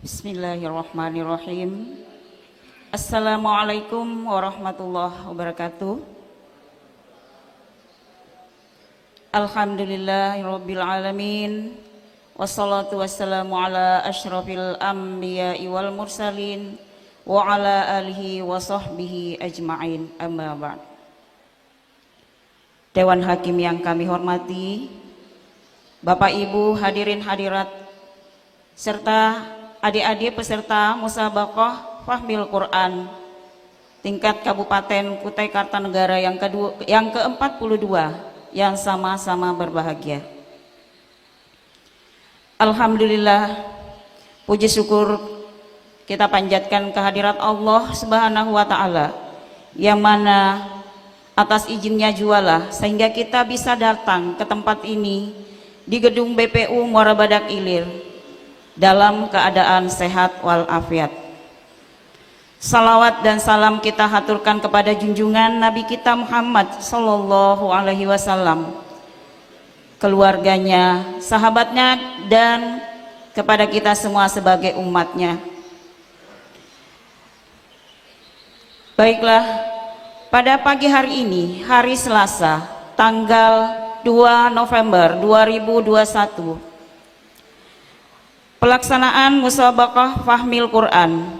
Bismillahirrahmanirrahim. Assalamualaikum warahmatullahi wabarakatuh. Alhamdulillahirabbil alamin. Wassalatu wassalamu ala asyrafil anbiya'i wal mursalin wa ala alihi wa sahbihi ajma'in. Amma ba'd. Dewan Hakim yang kami hormati, Bapak Ibu hadirin hadirat serta adik-adik peserta musabaqah Fahmil Quran tingkat Kabupaten Kutai Kartanegara yang ke-42 yang sama-sama berbahagia. Alhamdulillah, puji syukur kita panjatkan kehadirat Allah Subhanahu wa taala yang mana atas izinnya jualah sehingga kita bisa datang ke tempat ini di gedung BPU Muara Badak Ilir dalam keadaan sehat walafiat. Salawat dan salam kita haturkan kepada junjungan Nabi kita Muhammad sallallahu alaihi wasallam, keluarganya, sahabatnya, dan kepada kita semua sebagai umatnya. Baiklah, pada pagi hari ini, hari Selasa, tanggal 2 November 2021, pelaksanaan musabaqah Fahmil Quran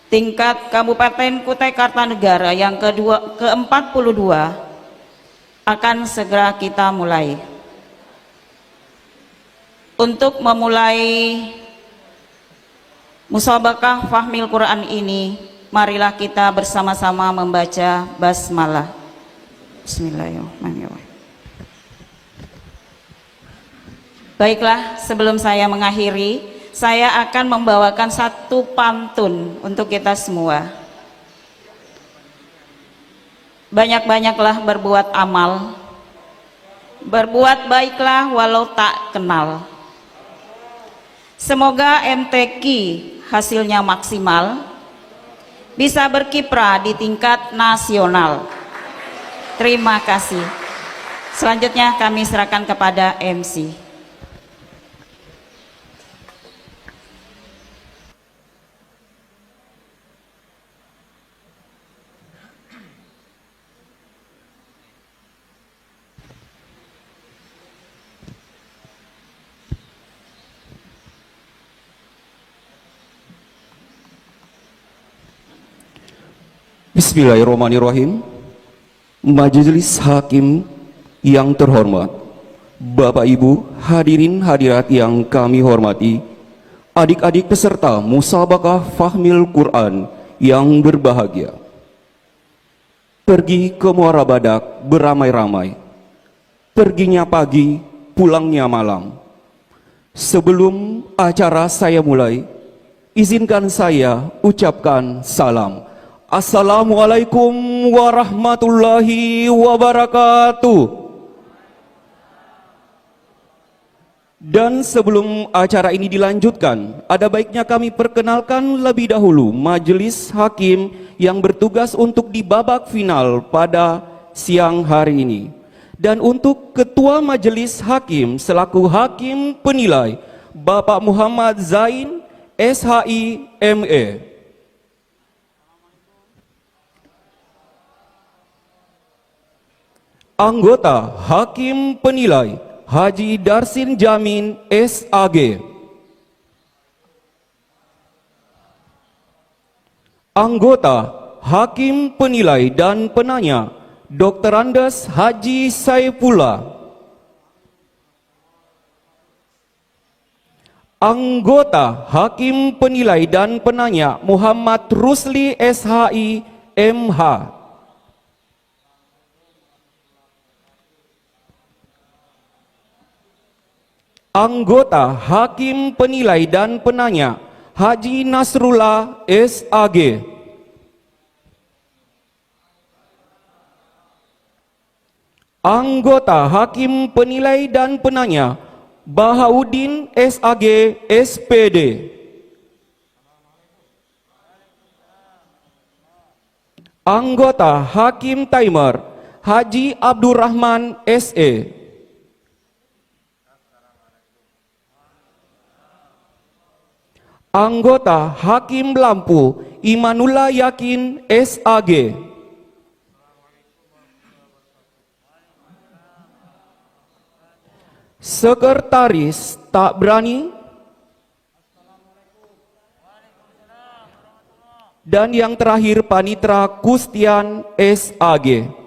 tingkat Kabupaten Kutai Kartanegara yang ke-42 akan segera kita mulai. Untuk memulai musabaqah Fahmil Quran ini, marilah kita bersama-sama membaca basmalah. Bismillahirrahmanirrahim. Baiklah, sebelum saya mengakhiri, saya akan membawakan satu pantun untuk kita semua. Banyak-banyaklah berbuat amal, berbuat baiklah walau tak kenal. Semoga MTQ hasilnya maksimal, bisa berkiprah di tingkat nasional. Terima kasih. Selanjutnya kami serahkan kepada MC. Bismillahirrahmanirrahim. Majelis Hakim yang terhormat, Bapak Ibu hadirin hadirat yang kami hormati, adik-adik peserta musabaqah Fahmil Quran yang berbahagia. Pergi ke Muara Badak beramai-ramai, perginya pagi, pulangnya malam. Sebelum acara saya mulai, izinkan saya ucapkan salam. Assalamualaikum warahmatullahi wabarakatuh. Dan sebelum acara ini dilanjutkan, ada baiknya kami perkenalkan lebih dahulu majelis hakim yang bertugas untuk di babak final pada siang hari ini. Dan untuk ketua majelis hakim selaku hakim penilai, Bapak Muhammad Zain, SHI, ME. Anggota Hakim Penilai Haji Darsin Jamin, SAG. Anggota Hakim Penilai dan Penanya Dr. Andes Haji Saifullah. Anggota Hakim Penilai dan Penanya Muhammad Rusli, SHI, MH. Anggota Hakim Penilai dan Penanya Haji Nasrullah, SAG. Anggota Hakim Penilai dan Penanya Bahaudin, SAG, SPD. Anggota Hakim Timer Haji Abdurrahman, SE. Anggota Hakim Lampu Imanullah Yakin SAG. Sekretaris Tak Berani. Dan yang terakhir Panitra Kustian SAG.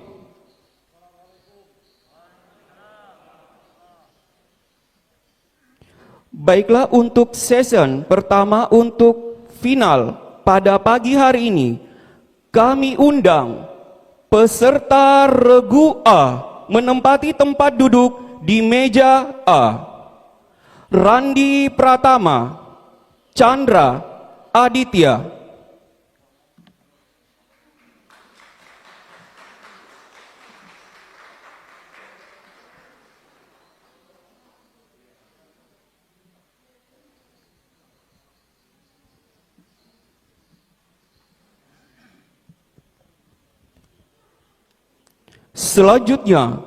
Baiklah, untuk session pertama untuk final pada pagi hari ini kami undang peserta regu A menempati tempat duduk di meja A. Randi Pratama, Chandra Aditya. Selanjutnya,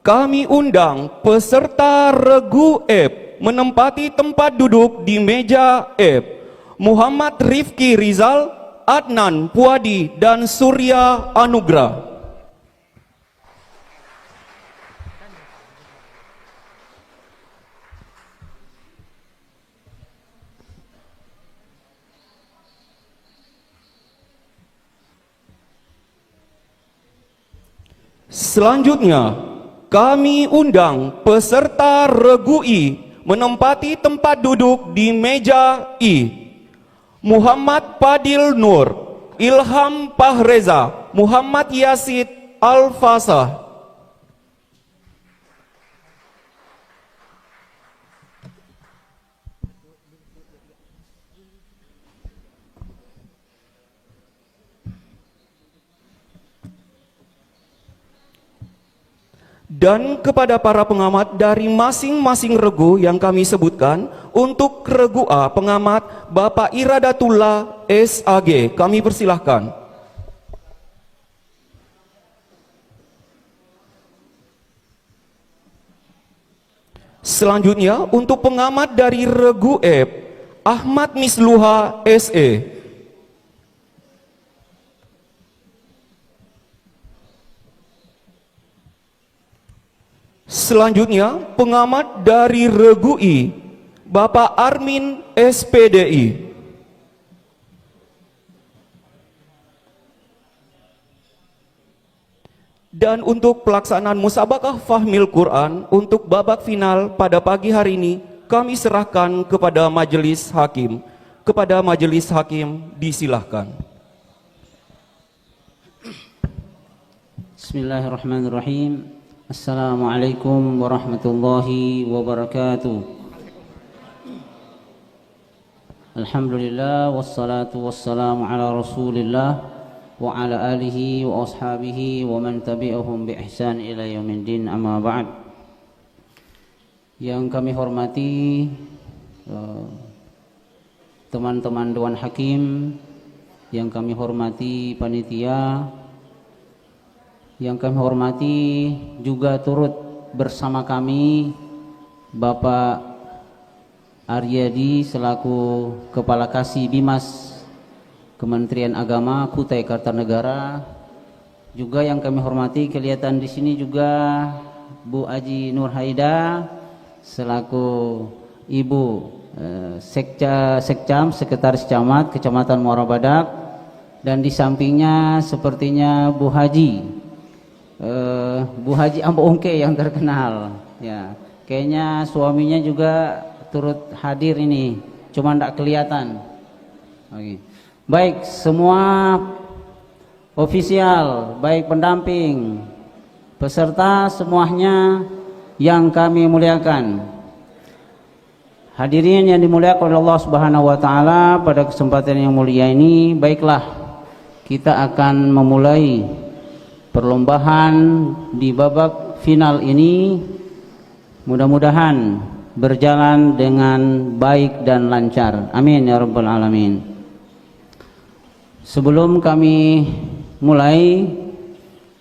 kami undang peserta regu F menempati tempat duduk di meja F. Muhammad Rifki Rizal, Adnan Puadi, dan Surya Anugrah. Selanjutnya, kami undang peserta regu I menempati tempat duduk di meja I. Muhammad Padil Nur, Ilham Pahreza, Muhammad Yasid Al-Fasah. Dan kepada para pengamat dari masing-masing regu yang kami sebutkan, untuk regu A pengamat Bapak Iradatullah SAG, kami persilahkan. Selanjutnya untuk pengamat dari regu F, Ahmad Misluha SE. Selanjutnya, pengamat dari regu I, Bapak Armin SPDI. Dan untuk pelaksanaan musabakah Fahmil Quran untuk babak final pada pagi hari ini, kami serahkan kepada majelis hakim. Kepada majelis hakim, disilahkan. Bismillahirrahmanirrahim. Assalamualaikum warahmatullahi wabarakatuh. Alhamdulillah wassalatu wassalamu ala Rasulillah wa ala alihi wa ashabihi wa man tabi'ahum bi ihsan ila yaumiddin, amma ba'd. Yang kami hormati teman-teman Dewan Hakim, yang kami hormati panitia, yang kami hormati juga turut bersama kami Bapak Aryadi selaku Kepala Kasih Bimas Kementerian Agama Kutai Kartanegara. Juga yang kami hormati kelihatan di sini juga Bu Aji Nurhaida selaku Ibu Sekcam, Sekretaris Camat Kecamatan Muara Badak, dan di sampingnya sepertinya Bu Haji Ambo Ungke yang terkenal ya, kayaknya suaminya juga turut hadir ini, cuma tidak kelihatan. Oke. Baik, semua ofisial, baik pendamping, peserta semuanya yang kami muliakan. Hadirin yang dimuliakan oleh Allah Subhanahu wa taala, pada kesempatan yang mulia ini baiklah kita akan memulai perlombaan di babak final ini. Mudah-mudahan berjalan dengan baik dan lancar. Amin ya rabbal alamin. Sebelum kami mulai,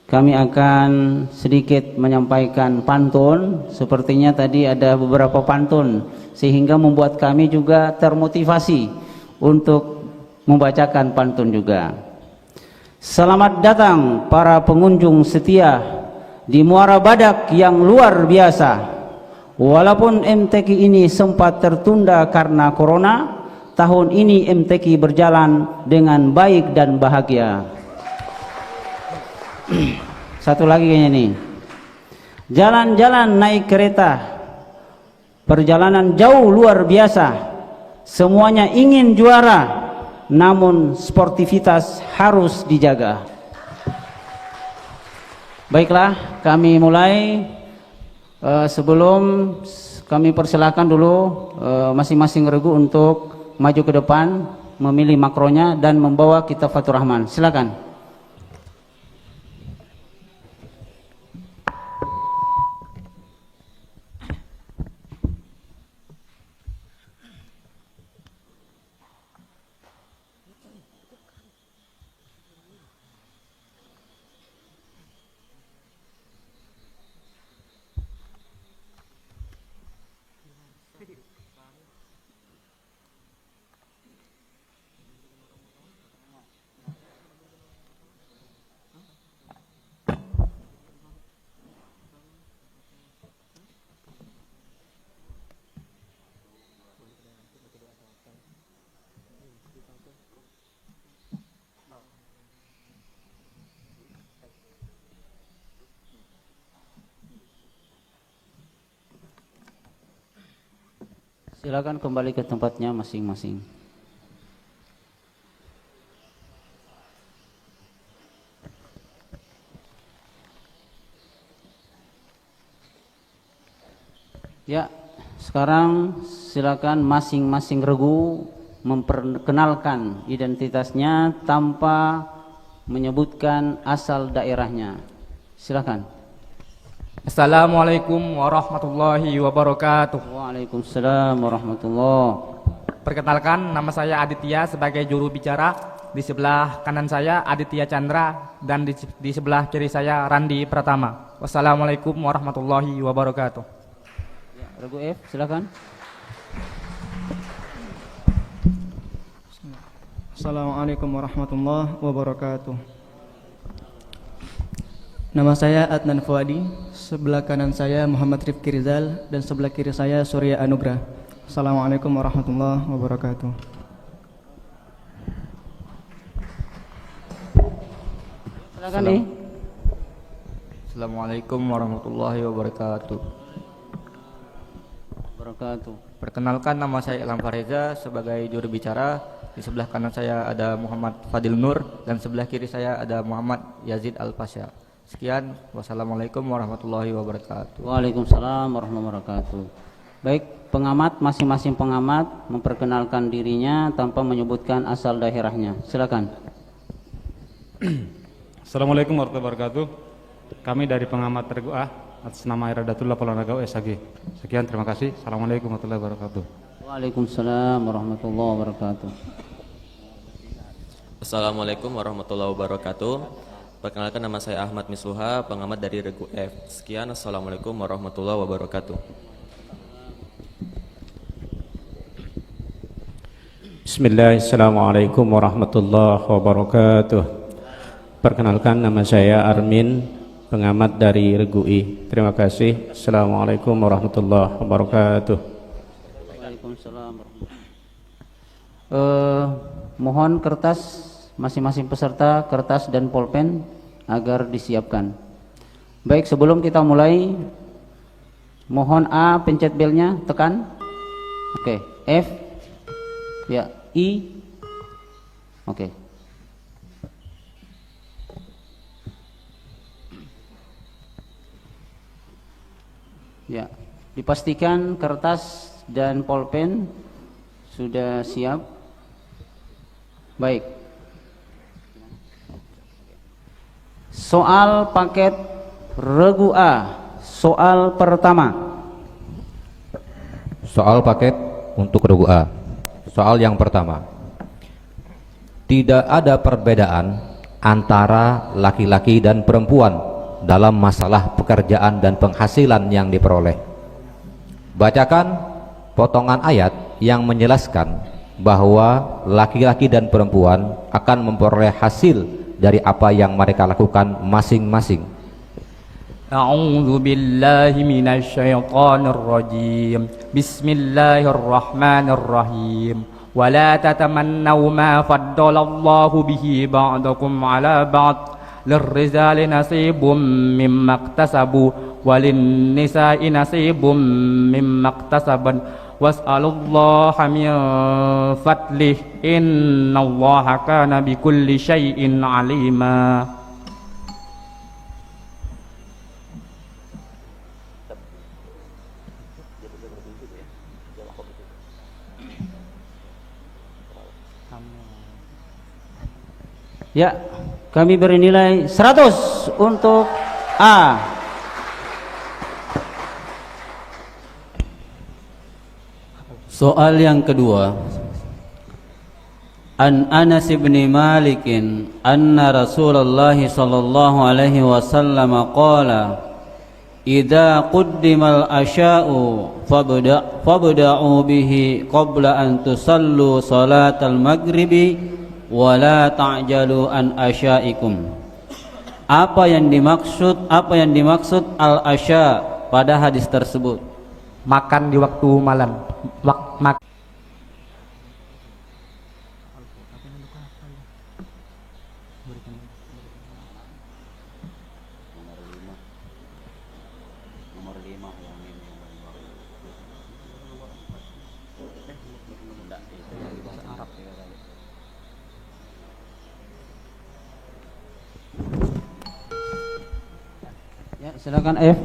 kami akan sedikit menyampaikan pantun. Sepertinya tadi ada beberapa pantun sehingga membuat kami juga termotivasi untuk membacakan pantun juga. Selamat datang para pengunjung setia di Muara Badak yang luar biasa. Walaupun MTQ ini sempat tertunda karena corona, tahun ini MTQ berjalan dengan baik dan bahagia. Satu lagi kayaknya nih. Jalan-jalan naik kereta, perjalanan jauh luar biasa. Semuanya ingin juara, namun sportivitas harus dijaga. Baiklah, kami mulai. Sebelum kami persilakan dulu masing-masing regu untuk maju ke depan, memilih makronya dan membawa kitab Fathur Rahman. Silakan. Silakan kembali ke tempatnya masing-masing. Ya, sekarang silakan masing-masing regu memperkenalkan identitasnya tanpa menyebutkan asal daerahnya. Silakan. Assalamualaikum warahmatullahi wabarakatuh. Waalaikumsalam warahmatullahi. Perkenalkan, nama saya Aditya sebagai juru bicara. Di sebelah kanan saya Aditya Chandra dan di sebelah kiri saya Randi Pratama. Wassalamualaikum warahmatullahi wabarakatuh. Ya, regu F, silakan. Assalamualaikum warahmatullahi wabarakatuh. Nama saya Adnan Fuadi, sebelah kanan saya Muhammad Rifki Rizal dan sebelah kiri saya Surya Anugrah. Assalamualaikum warahmatullahi wabarakatuh. Silakan nih. Assalamualaikum warahmatullahi wabarakatuh. Perkenalkan, nama saya Ilham Fareza sebagai juru bicara. Di sebelah kanan saya ada Muhammad Fadil Nur dan sebelah kiri saya ada Muhammad Yazid Al-Pasha. Sekian, wassalamualaikum warahmatullahi wabarakatuh. Waalaikumsalam warahmatullahi wabarakatuh. Baik, pengamat, masing-masing pengamat memperkenalkan dirinya tanpa menyebutkan asal daerahnya. Silakan. Assalamualaikum warahmatullahi wabarakatuh. Kami dari pengamat regu A atas nama Iradatullah Polanagau SAG. Sekian, terima kasih. Assalamualaikum warahmatullahi wabarakatuh. Waalaikumsalam warahmatullahi wabarakatuh. Assalamualaikum warahmatullahi wabarakatuh. Perkenalkan, nama saya Ahmad Misluha, pengamat dari regu F. Sekian, assalamualaikum warahmatullahi wabarakatuh. Bismillahirrahmanirrahim warahmatullahi wabarakatuh. Perkenalkan, nama saya Armin, pengamat dari regu I. Terima kasih. Assalamualaikum warahmatullahi wabarakatuh. Waalaikumsalam. Mohon kertas masing-masing peserta, kertas dan pulpen agar disiapkan. Baik, sebelum kita mulai, mohon A pencet belnya, tekan. Oke, F, ya, I, oke. Ya, dipastikan kertas dan pulpen sudah siap. Baik. Soal paket regu A. Soal pertama. Soal paket untuk regu A. Soal yang pertama. Tidak ada perbedaan antara laki-laki dan perempuan dalam masalah pekerjaan dan penghasilan yang diperoleh. Bacakan potongan ayat yang menjelaskan bahwa laki-laki dan perempuan akan memperoleh hasil dari apa yang mereka lakukan masing-masing. A'udzu billahi minasy syaithanir rajim. Bismillahirrahmanirrahim. Wa la tatamannaw ma faddalallahu bihi ba'dakum 'ala ba'd. Lirrijali nasibum mimma iktasabu walin nisa'i nasibum mimma iktasaban was'alullaha min fadlih innallaha kana bikulli syai'in 'alima. Ya, kami beri nilai 100 untuk A. Soal yang kedua. An Anas bin Malik anna Rasulullah sallallahu alaihi wasallam qala idza quddimal asya'u fabda'u bihi qabla an tusallu salatal maghribi wa la ta'jalu an asya'ikum. Apa yang dimaksud al-asya pada hadis tersebut? Makan di waktu malam. Ya, silakan F.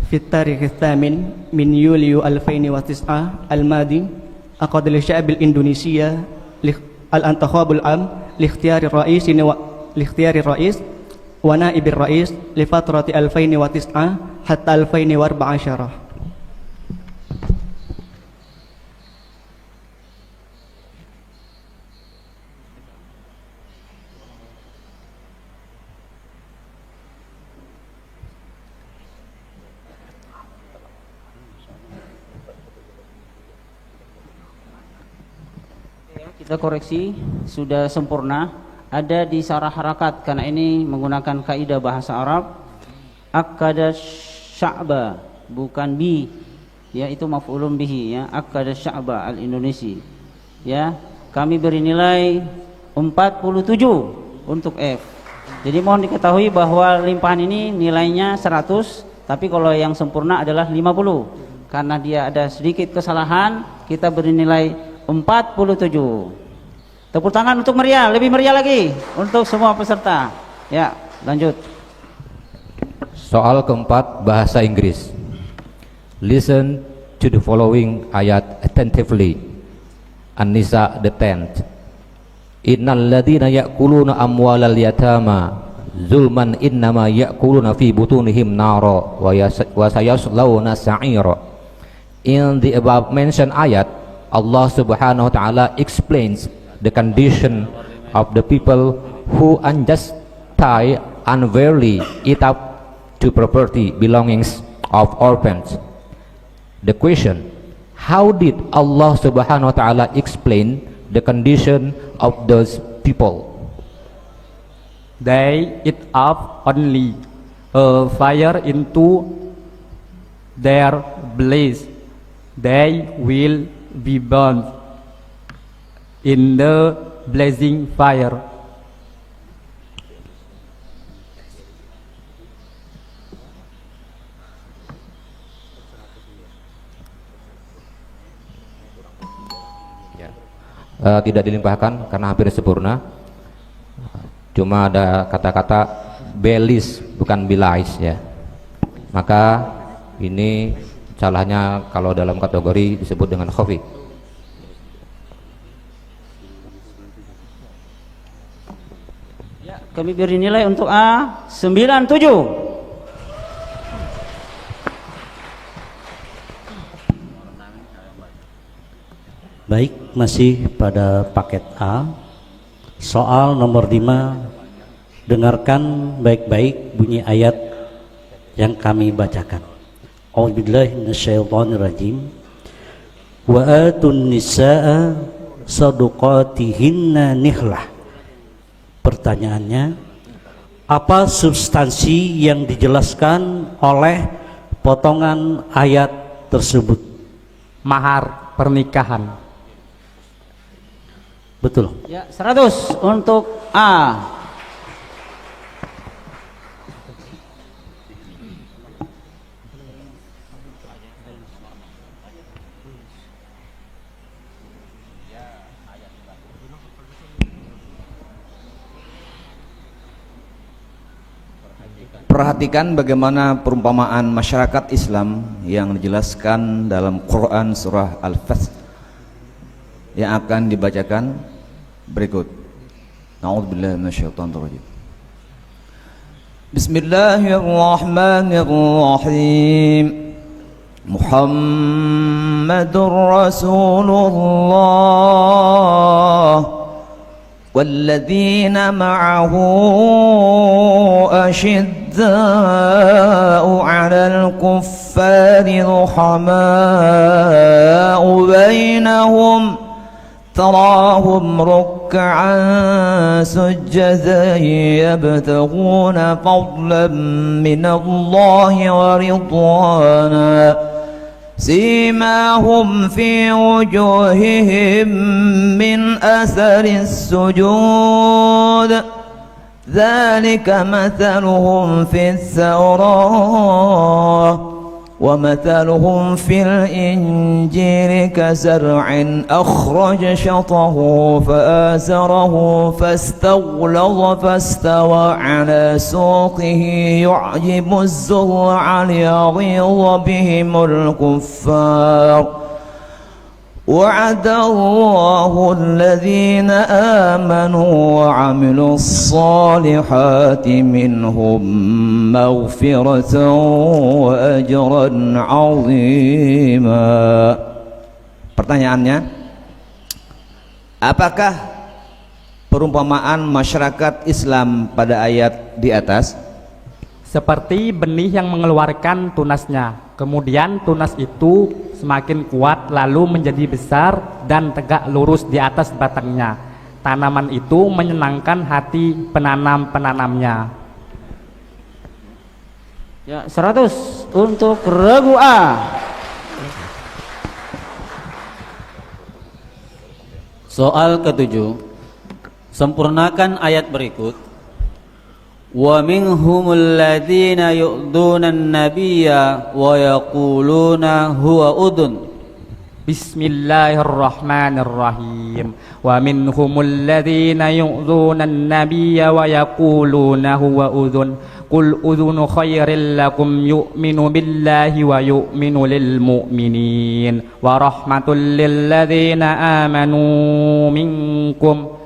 في التاريخ الثامن من يوليو 2009 الماضي عقد الشعب الإندونيسي الانتخاب العام لاختيار الرئيس ونائب الرئيس لفترة 2009 حتى 2014. Kita koreksi, sudah sempurna, ada di sarah harakat karena ini menggunakan kaidah bahasa Arab. Akkada sya'ba, bukan bi, ya, itu maf'ulun bihi, ya. Akkada sya'ba al-Indonesi, ya. Kami beri nilai 47 untuk F. Jadi mohon diketahui bahwa limpahan ini nilainya 100, tapi kalau yang sempurna adalah 50. Karena dia ada sedikit kesalahan, kita beri nilai 47. Tepuk tangan untuk meriah, lebih meriah lagi untuk semua peserta. Ya, lanjut. Soal keempat, bahasa Inggris. Listen to the following ayat attentively. An-Nisa the 10th. Innal ladzina ya'kuluna amwalal yatama zulman innama ya'kuluna fi butunihim nara wa sayaslawna sa'ira. In the above mentioned ayat, Allah Subhanahu wa taala explains the condition of the people who unfairly eat up to property belongings of orphans. The question, how did Allah Subhanahu wa taala explain the condition of those people? They eat up only a fire into their blaze. They will be burned in the blazing fire. Tidak dilimpahkan karena hampir sempurna. Cuma ada kata-kata belis bukan bilais, ya. Maka ini salahnya kalau dalam kategori disebut dengan khafi. Ya, kami beri nilai untuk A 97. Baik, masih pada paket A. Soal nomor 5. Dengarkan baik-baik bunyi ayat yang kami bacakan. A'udzubillahi minasyaitonirrajim. wa atun nisaa sadaqatihinna nihlah. Pertanyaannya, apa substansi yang dijelaskan oleh potongan ayat tersebut? Mahar pernikahan. Betul. Ya, 100 untuk A. Perhatikan bagaimana perumpamaan masyarakat Islam yang dijelaskan dalam Quran surah Al-Fath yang akan dibacakan berikut. Na'udzubillahi minasyaitonir rajim. Bismillahirrahmanirrahim. Muhammadur Rasulullah والذين معه أشداء على الكفار رحماء بينهم تراهم ركعا سجدا يبتغون فضلا من الله ورضوانا سيماهم في وجوههم من أثر السجود ذلك مثلهم في التوراة ومثلهم في الإنجيل كزرع أخرج شطه فآزره فاستغلظ فاستوى على سوقه يعجب الزرع ليغيظ بهم الكفار وعد الله الذين آمنوا وعملوا الصالحات منهم مغفرة وأجرا عظيما. Pertanyaannya, apakah perumpamaan masyarakat Islam pada ayat di atas? Seperti benih yang mengeluarkan tunasnya, kemudian tunas itu semakin kuat lalu menjadi besar dan tegak lurus di atas batangnya. Tanaman itu menyenangkan hati penanam-penanamnya. Ya, 100 untuk regu A. Soal ketujuh, sempurnakan ayat berikut. Wa minhumul ladzina yu'dzunan nabiyya wa yaquluna huwa udhun. Bismillahirrahmanirrahim. Wa minhumul ladzina yu'dzunan nabiyya wa yaquluna huwa udhun. Qul udhunu khairil lakum yu'minu billahi wa yu'minu lil mu'minin wa rahmatul lil ladzina amanu minkum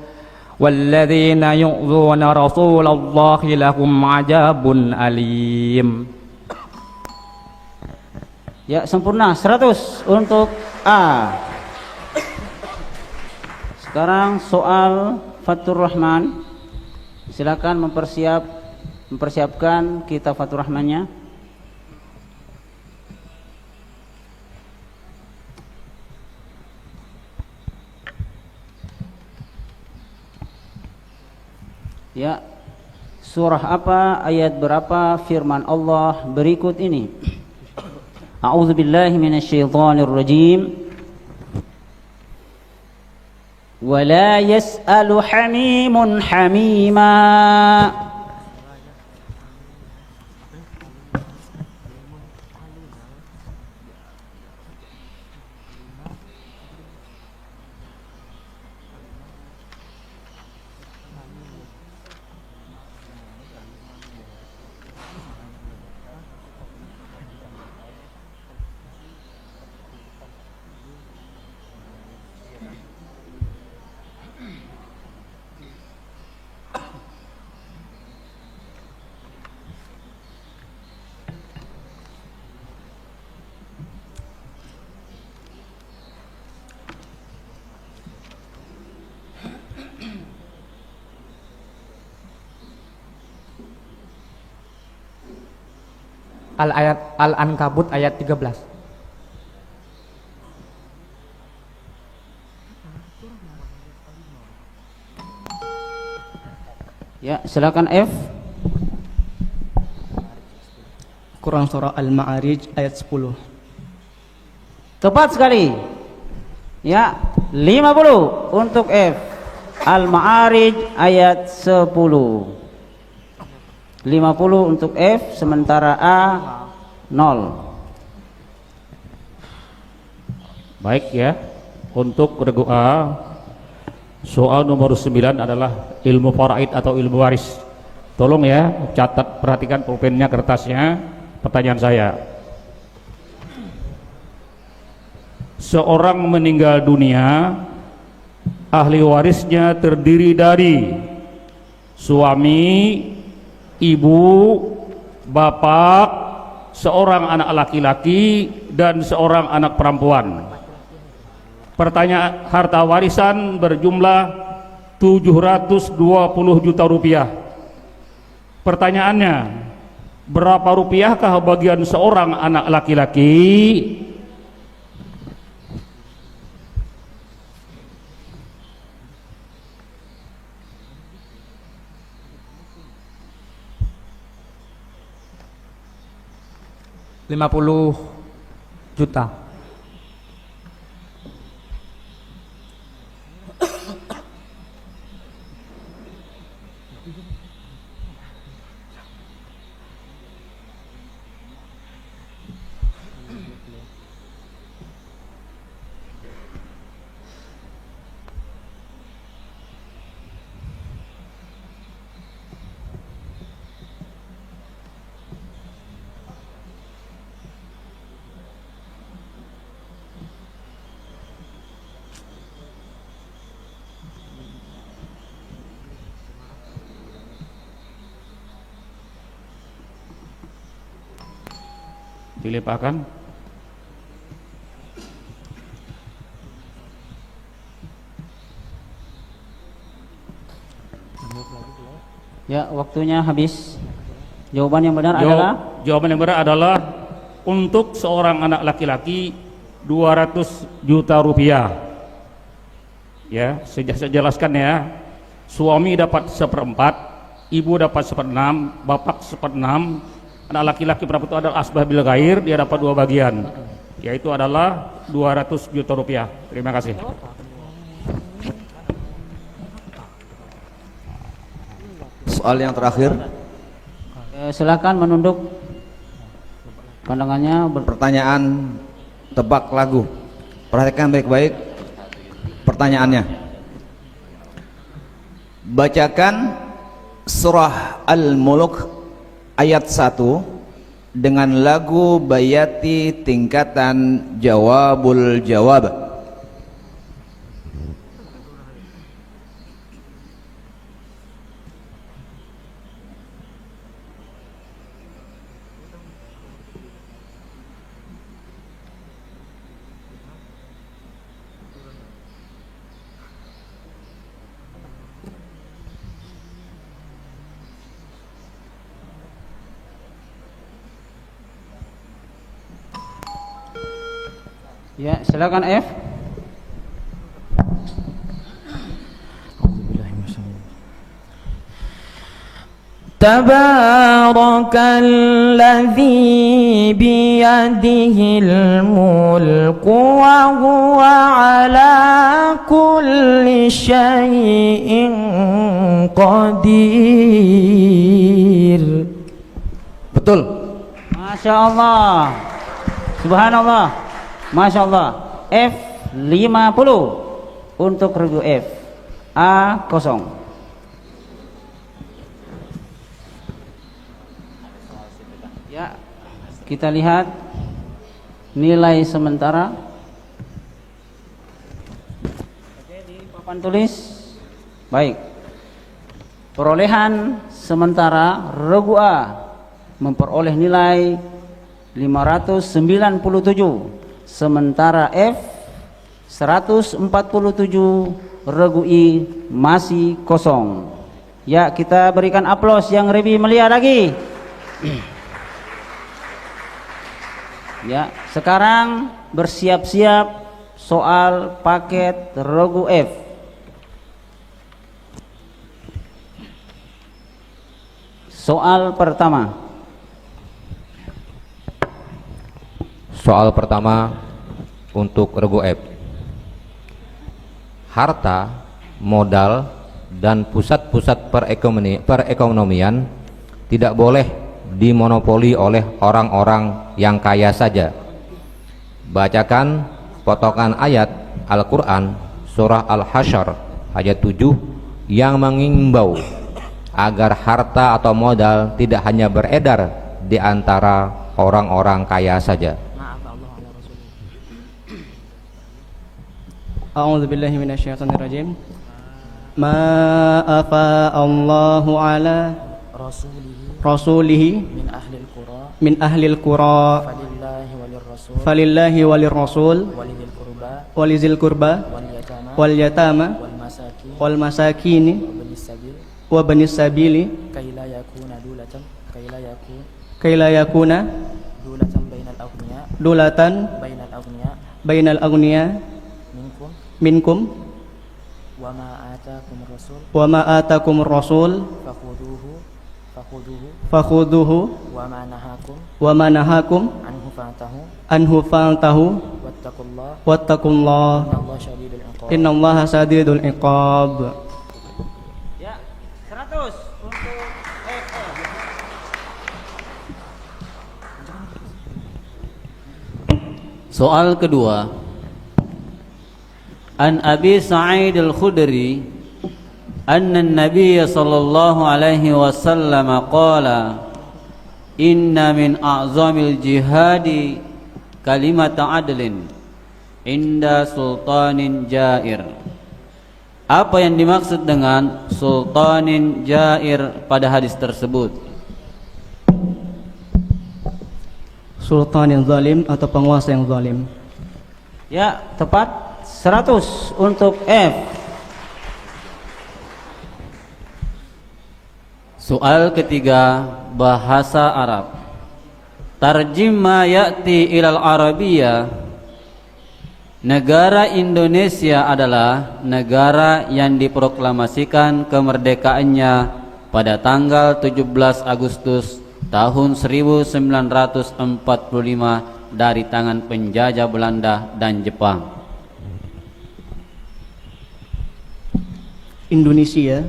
والذين يؤذون رسول الله لهم عذاب أليم. Ya, sempurna 100 untuk A. Sekarang soal Fathur Rahman. Silakan mempersiapkan kitab Fathur Rahmannya. Ya, surah apa, ayat berapa firman Allah berikut ini? A'udzubillahi minasyaitonirrajim. Wala yas'alu hamimun hamima. Al-Ankabut ayat 13. Ya, silakan F. Quran surah Al-Ma'arij ayat 10. Tepat sekali. Ya, 50 untuk F. Al-Ma'arij ayat 10. 50 untuk F, sementara A 0. Baik ya, untuk regu A, soal nomor 9 adalah ilmu faraid atau ilmu waris. Tolong ya, catat, perhatikan pulpennya, kertasnya. Pertanyaan saya, seorang meninggal dunia, ahli warisnya terdiri dari suami, ibu, bapak, seorang anak laki-laki, dan seorang anak perempuan. Pertanyaan, harta warisan berjumlah 720 juta rupiah. Pertanyaannya, berapa rupiahkah bagian seorang anak laki-laki? Rp50 juta. Dilimpahkan. Ya, waktunya habis. Jawaban yang benar adalah? Jawaban yang benar adalah untuk seorang anak laki-laki 200 juta rupiah. Ya, saya jelaskan ya. Suami dapat 1/4, ibu dapat 1/6, bapak 1/6. Anak laki-laki perempuan itu adalah asbah bil ghair, dia dapat 2 bagian, yaitu adalah 200 juta rupiah. Terima kasih. Soal yang terakhir. Silakan menunduk pandangannya. Pertanyaan tebak lagu. Perhatikan baik-baik pertanyaannya. Bacakan surah Al-Mulk ayat 1 dengan lagu bayati tingkatan jawabul jawab. Ya, silakan F. Tabarakalladzi biyadihil mulku wa huwa ala kulli syai'in qadir. Betul. Masya Allah. Subhanallah. Masya Allah. F 50 untuk regu F. A 0. Ya, kita lihat nilai sementara. Oke, di papan tulis. Baik. Perolehan sementara regu A memperoleh nilai 597. Sementara F 147, regu I masih kosong. Ya, kita berikan aplaus yang lebih meriah lagi. Ya, sekarang bersiap-siap soal paket regu F. Soal pertama. Soal pertama untuk regu F. Harta, modal, dan pusat-pusat perekonomian tidak boleh dimonopoli oleh orang-orang yang kaya saja. Bacakan potongan ayat Al-Quran surah Al-Hasyr ayat 7 yang mengimbau agar harta atau modal tidak hanya beredar di antara orang-orang kaya saja. A'udzu billahi minasyaitonir rajim. Ma afa Allahu ala rasulihi min ahlil qura falillahi walir rasul walizil qurba wal yatama wal masakini wa banis sabili kaila yakuna dulatan bainal aghniya minkum wa ma atakumur rasul fakhuduhu wa ma nahakum anhu fantahu wattaqullah innallaha syadidul iqab. Ya, 100 untuk Soal kedua. An Abi Sa'id Al-Khudri anna an-nabiy sallallahu alaihi wasallam qala inna min a'zamil jihadi kalimat adlin inda sultanin jair. Apa yang dimaksud dengan sultanin jair pada hadis tersebut? Sultan yang zalim atau penguasa yang zalim. Ya, tepat. 100 untuk F. Soal ketiga, bahasa Arab. Tarjim ma ya'ti ilal Arabiyah. Negara Indonesia adalah negara yang diproklamasikan kemerdekaannya pada tanggal 17 Agustus tahun 1945 dari tangan penjajah Belanda dan Jepang. Indonesia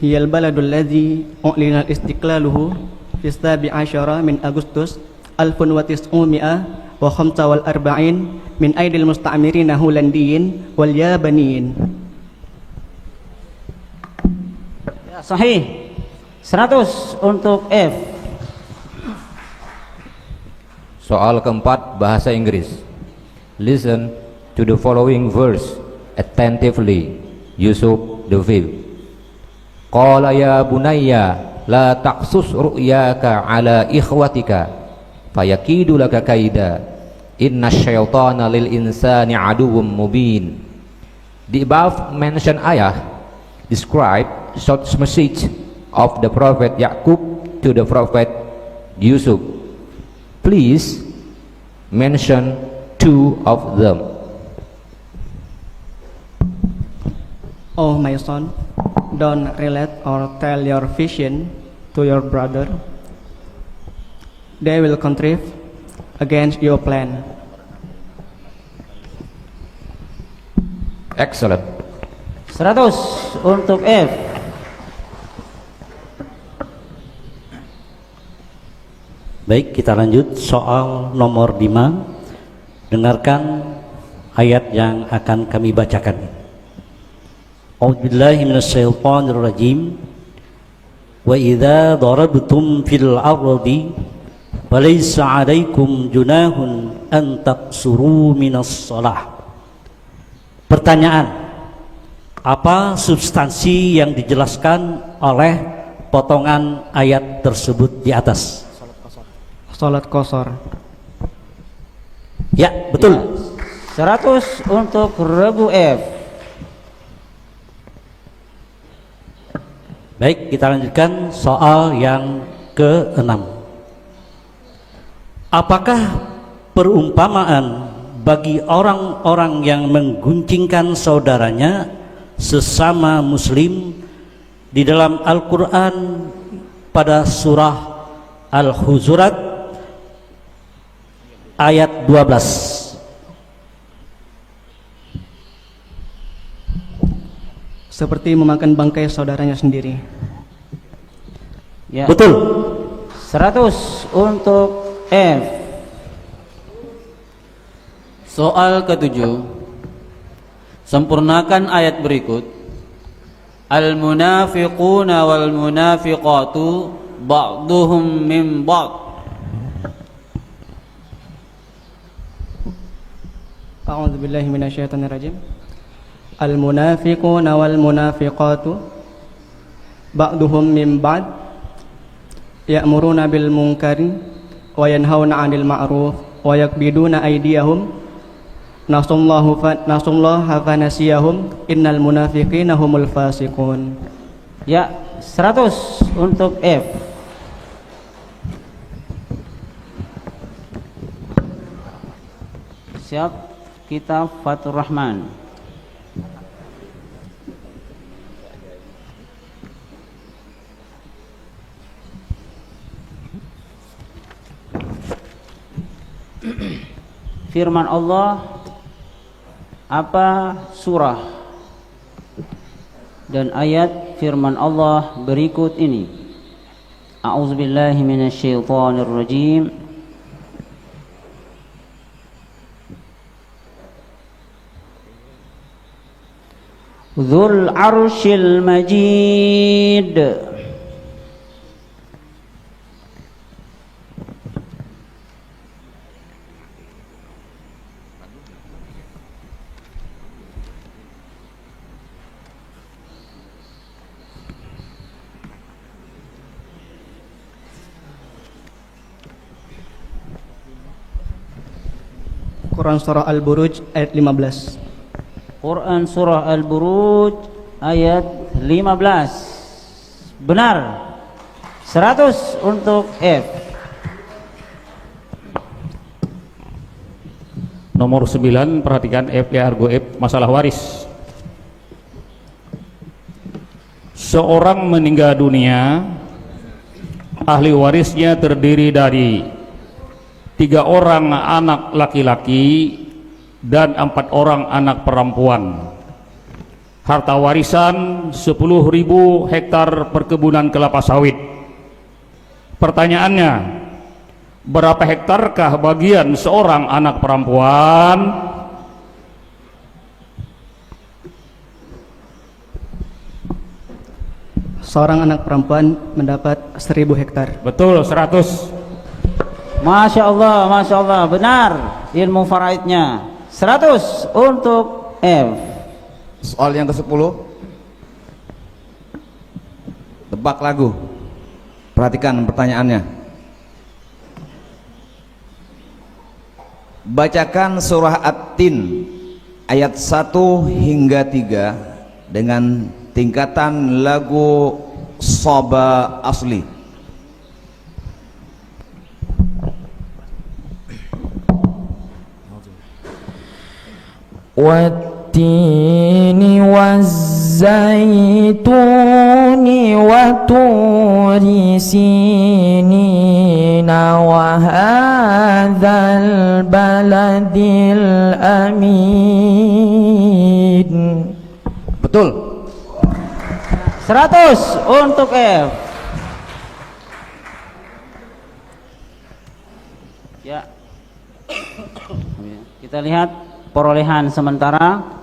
hiyal baladul ladzi u'lina istiqlaluhu fi 17 min Agustus 1945 min aidil musta'mirin Holandiyin wal Yabaniyin. Ya, sahih. 100 untuk F. Soal keempat, bahasa Inggris. Listen to the following verse attentively. Yusuf Devil. Qala ya bunayya la taqsus ru'yaka ala ikhwatika fayakidu laka kaida inna syaitana lil insani aduwwum mubin. The above mentioned ayah describe short message of the prophet Yaqub to the prophet Yusuf. Please mention two of them. Oh my son, don't relate or tell your vision to your brother. They will contrive against your plan. Excellent. 100 untuk F. Baik, kita lanjut soal nomor 5. Dengarkan ayat yang akan kami bacakan. A'udzubillahi minasyaitonirrajim. Wa idza darabtum fil ardi falaysa 'alaikum junahun an taqsuru minas shalah. Pertanyaan: apa substansi yang dijelaskan oleh potongan ayat tersebut di atas? Salat qasar. Ya, betul. Ya, 100 untuk regu F. Baik, kita lanjutkan soal yang ke-6. Apakah perumpamaan bagi orang-orang yang mengguncingkan saudaranya sesama muslim di dalam Al-Quran pada surah Al-Hujurat ayat 12. Seperti memakan bangkai saudaranya sendiri. Ya. Betul. 100 untuk F. Soal ketujuh, sempurnakan ayat berikut. Al-munafiquna wal munafiqatu ba'duhum min ba'd. A'udzu billahi minasyaitonir rajim. Al-munafiquna wal munafiqatu ba'duhum min ba'd ya'muruna bil munkari wa yanhauna 'anil ma'ruf wa yakbiduna aydiyahum Nasullaha fanasiyahum innal munafiqina humul fasiqun. Ya, 100 untuk F. Siap, kita Fatur Rahman. Firman Allah, apa surah dan ayat firman Allah berikut ini. A'udzubillahi minasyaitonir rajim. Dzul Arsyil Majid. Quran surah Al-Buruj ayat 15. Quran surah Al-Buruj ayat 15. Benar. 100 untuk F. Nomor 9, perhatikan F ya argo F, masalah waris. Seorang meninggal dunia, ahli warisnya terdiri dari 3 orang anak laki-laki dan 4 orang anak perempuan. Harta warisan 10.000 hektar perkebunan kelapa sawit. Pertanyaannya, berapa hektarkah bagian seorang anak perempuan? Seorang anak perempuan mendapat 1000 hektar. Betul, 100. Masya Allah, benar ilmu faraidnya. 100 untuk F. Soal yang ke-10, tebak lagu. Perhatikan pertanyaannya. Bacakan surah At-Tin ayat 1 hingga 3 dengan tingkatan lagu Shaba asli. Wattini wazzaituni wa turi sinina wa hadzal baladil amin. Betul. 100 untuk F. Ya. Kita lihat perolehan sementara.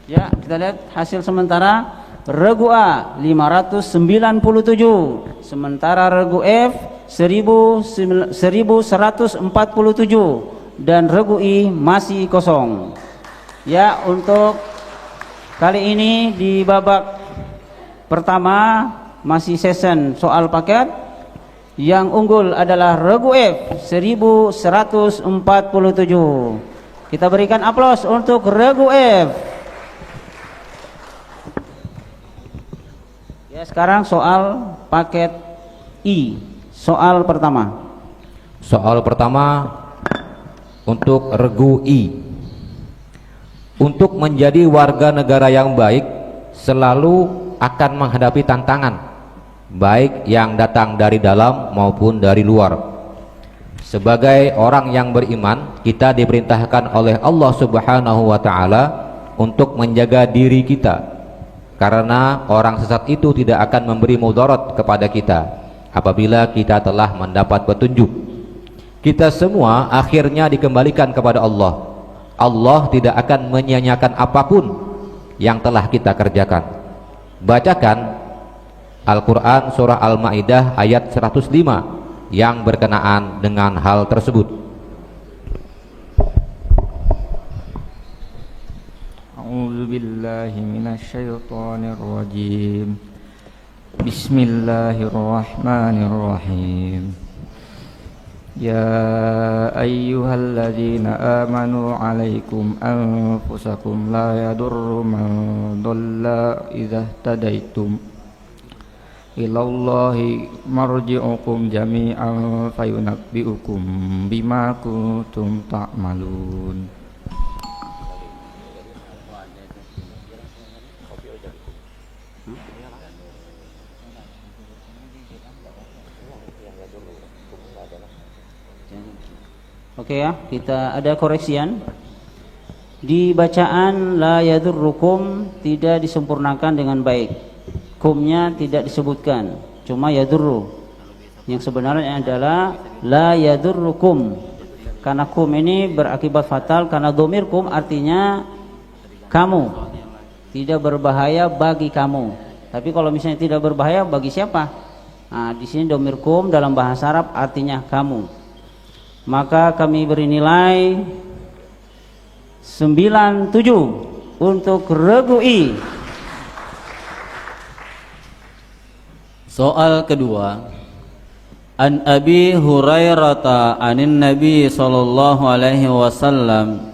Ya, kita lihat hasil sementara. Regu A 597, sementara regu F 1147 dan regu I masih kosong. Ya, untuk kali ini di babak pertama masih season soal paket. Yang unggul adalah Regu F 1147. Kita berikan aplaus untuk Regu F. Ya, sekarang soal paket I. Soal pertama. Soal pertama untuk Regu I. Untuk menjadi warga negara yang baik selalu akan menghadapi tantangan, baik yang datang dari dalam maupun dari luar. Sebagai orang yang beriman, kita diperintahkan oleh Allah Subhanahu wa taala untuk menjaga diri kita, karena orang sesat itu tidak akan memberi mudarat kepada kita apabila kita telah mendapat petunjuk. Kita semua akhirnya dikembalikan kepada Allah. Allah tidak akan menyia-nyiakan apapun yang telah kita kerjakan. Bacakan Al-Quran surah Al-Ma'idah ayat 105 yang berkenaan dengan hal tersebut. A'udzu billahi minasyaitonir rajim. Bismillahirrahmanirrahim. Ya ayyuhalladzina amanu alaikum anfusakum la yadurru man dhalla idza tadaitum ilallahi marji'ukum jami'an fayunabbi'ukum bima kuntum ta'malun. Oke ya, kita ada koreksian. Di bacaan la yadurrukum tidak disempurnakan dengan baik. Kumnya tidak disebutkan, cuma yadurru. Yang sebenarnya adalah la yadurrukum. Karena kum ini berakibat fatal, karena domir kum artinya kamu. Tidak berbahaya bagi kamu. Tapi kalau misalnya tidak berbahaya bagi siapa? Nah, di sini domir kum dalam bahasa Arab artinya kamu. Maka kami beri nilai 97 untuk Regu I. Soal kedua. An Abi Hurairah anin Nabi sallallahu alaihi wasallam,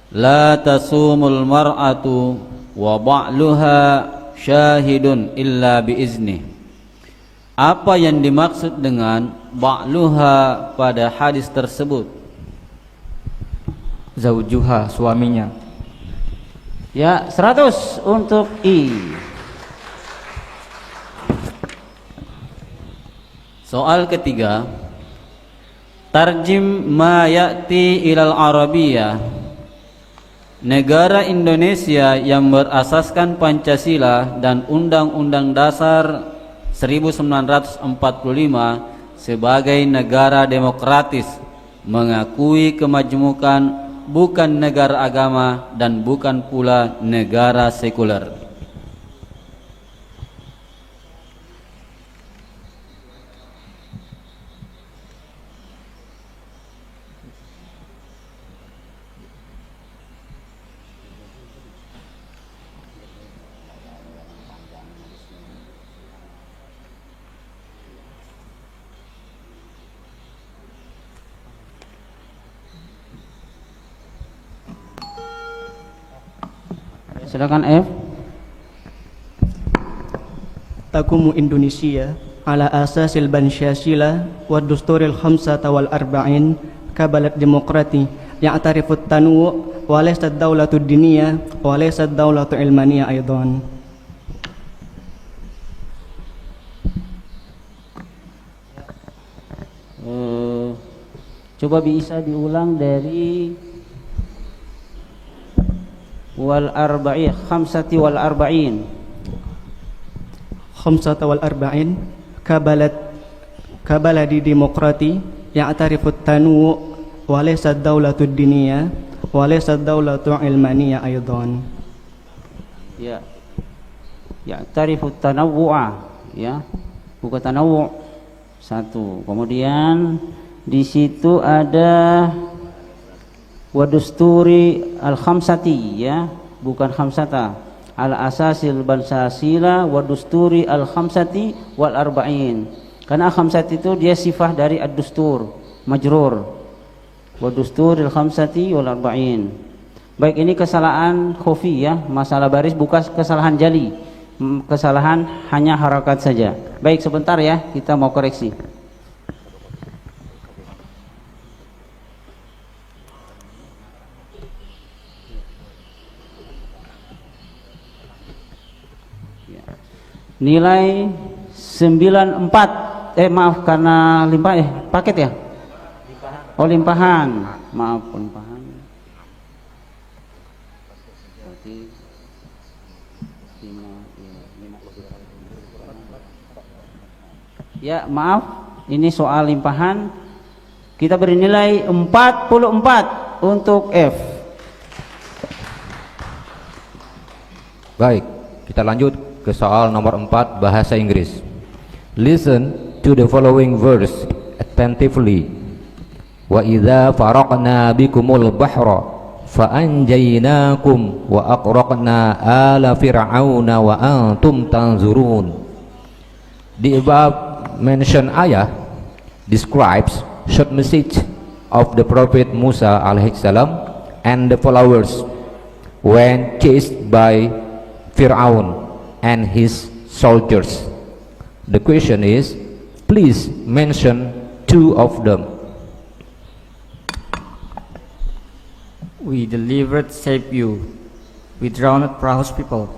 la tasumul mar'atu wa ba'luha syahidun illa biiznih. Apa yang dimaksud dengan ba'luha pada hadis tersebut? Zaujuha, suaminya. Ya, 100 untuk I. Soal ketiga. Tarjim ma ya'ti ilal Arabiyah. Negara Indonesia yang berasaskan Pancasila dan Undang-Undang Dasar 1945 sebagai negara demokratis, mengakui kemajmukan, bukan negara agama dan bukan pula negara sekuler. Silakan F. Takumu Indonesia ala asasil bansyasila wa dusturil khamsata wal arba'in kabalat demokrati ya'tarifut tanu wa laysa ad-dawlatu diniyah wa laysa ad-dawlatu ilmaniyah aidan. Coba bisa diulang dari wal arba'in, khamsati wal arba'in. Khamsata wal arba'in kabaladi demokrati ya'tarifut tanu wa laysa ad-dawlatu diniyah wa laysa ad-dawlatu ilmaniyah aidan. Ya. Ya'tarifut tanawwu'a, ya. Bukan tanawwu'. Satu. Kemudian di situ ada wa dusturi al-khamsati, ya, bukan khamsata, ala asasil bansasila wa dusturi al-khamsati wal arba'in. Karena khamsati itu dia sifah dari ad-dustur, majrur. Wa dusturil khamsati wal arba'in. Baik, ini kesalahan khafi, ya, masalah baris, bukan kesalahan jali. Kesalahan hanya harakat saja. Baik, sebentar ya, kita mau koreksi. Nilai 94, maaf karena paket ya? Oh, limpahan. Maaf, limpahan. Berarti 5. Ya, maaf, ini soal limpahan. Kita beri nilai 44 untuk F. Baik, kita lanjut ke soal nomor 4, bahasa Inggris. Listen to the following verse attentively. Wa idza faraqna bikumul bahra fa anjaynakum wa aqraqna ala fir'auna wa antum tanzurun. The above mentioned ayah describes short message of the Prophet Musa alaihi salam and the followers when chased by Fir'aun and his soldiers. The question is, please mention 2 of them. We delivered, saved you. We drowned Pharaoh's people.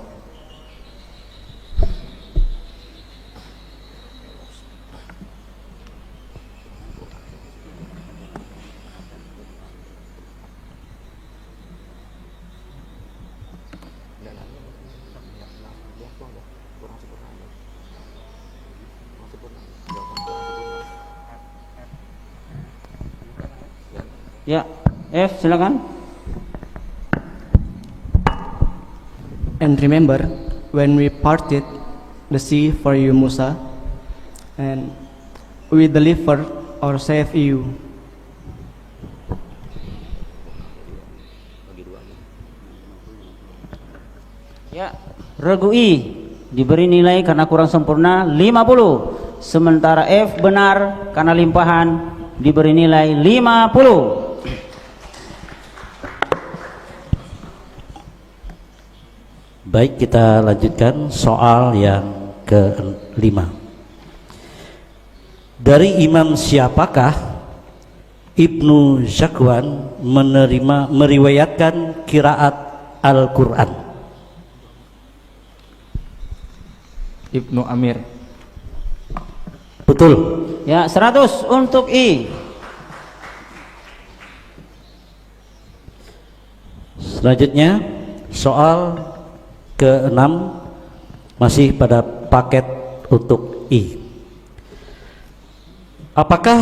Ya, F silakan. And remember when we parted the sea for you, Musa, and we delivered or saved you. Ya, regu I diberi nilai karena kurang sempurna 50. Sementara F benar karena limpahan diberi nilai 50. Baik, kita lanjutkan soal yang ke-5. Dari imam siapakah Ibnu Zakwan meriwayatkan qiraat Al-Quran? Ibnu Amir. Betul. Ya, 100 untuk I. Selanjutnya soal ke-6 masih pada paket untuk I. Apakah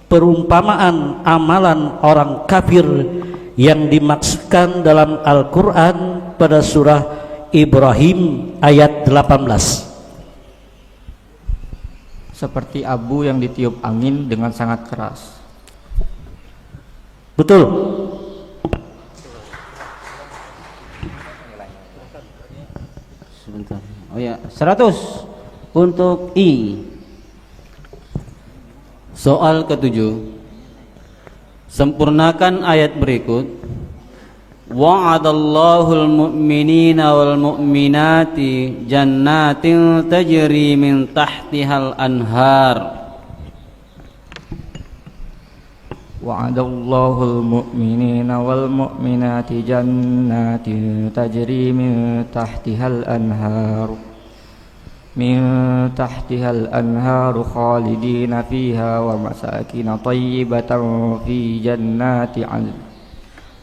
perumpamaan amalan orang kafir yang dimaksudkan dalam Al-Quran pada surah Ibrahim ayat 18? Seperti abu yang ditiup angin dengan sangat keras. Betul. Sebentar. Oh ya, 100 untuk I. Soal ke-7. Sempurnakan ayat berikut. Wa'adallahul mu'minina wal mu'minati jannatin tajri min tahtihal anhar. Wa'adallahul mu'minina wal mu'minati jannatin tajri min tahtihal anhar. Min tahtihal anharu khalidina fiha wa masakin tayyibatan fi jannati 'adn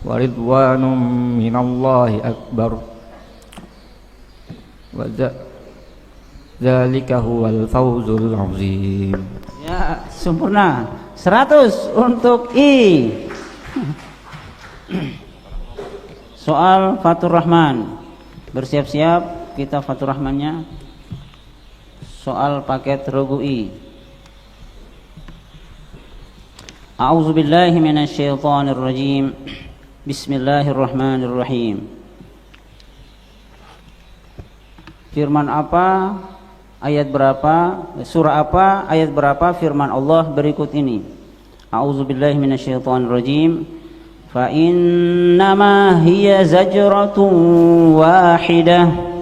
wa ridwanum minallahi akbar wa dzalika huwal fawzul 'azim. Ya, sempurna. 100 untuk I. Soal Fatur Rahman. Bersiap-siap kita Fatur Rahmannya. Soal paket regu I. A'udzu billahi minasyaitonir rajim. Bismillahirrahmanirrahim. Firman apa, ayat berapa, surah apa, ayat berapa firman Allah berikut ini. A'udzu billahi minasyaitonir rajim. Fa innama hiya zajratun wahidah.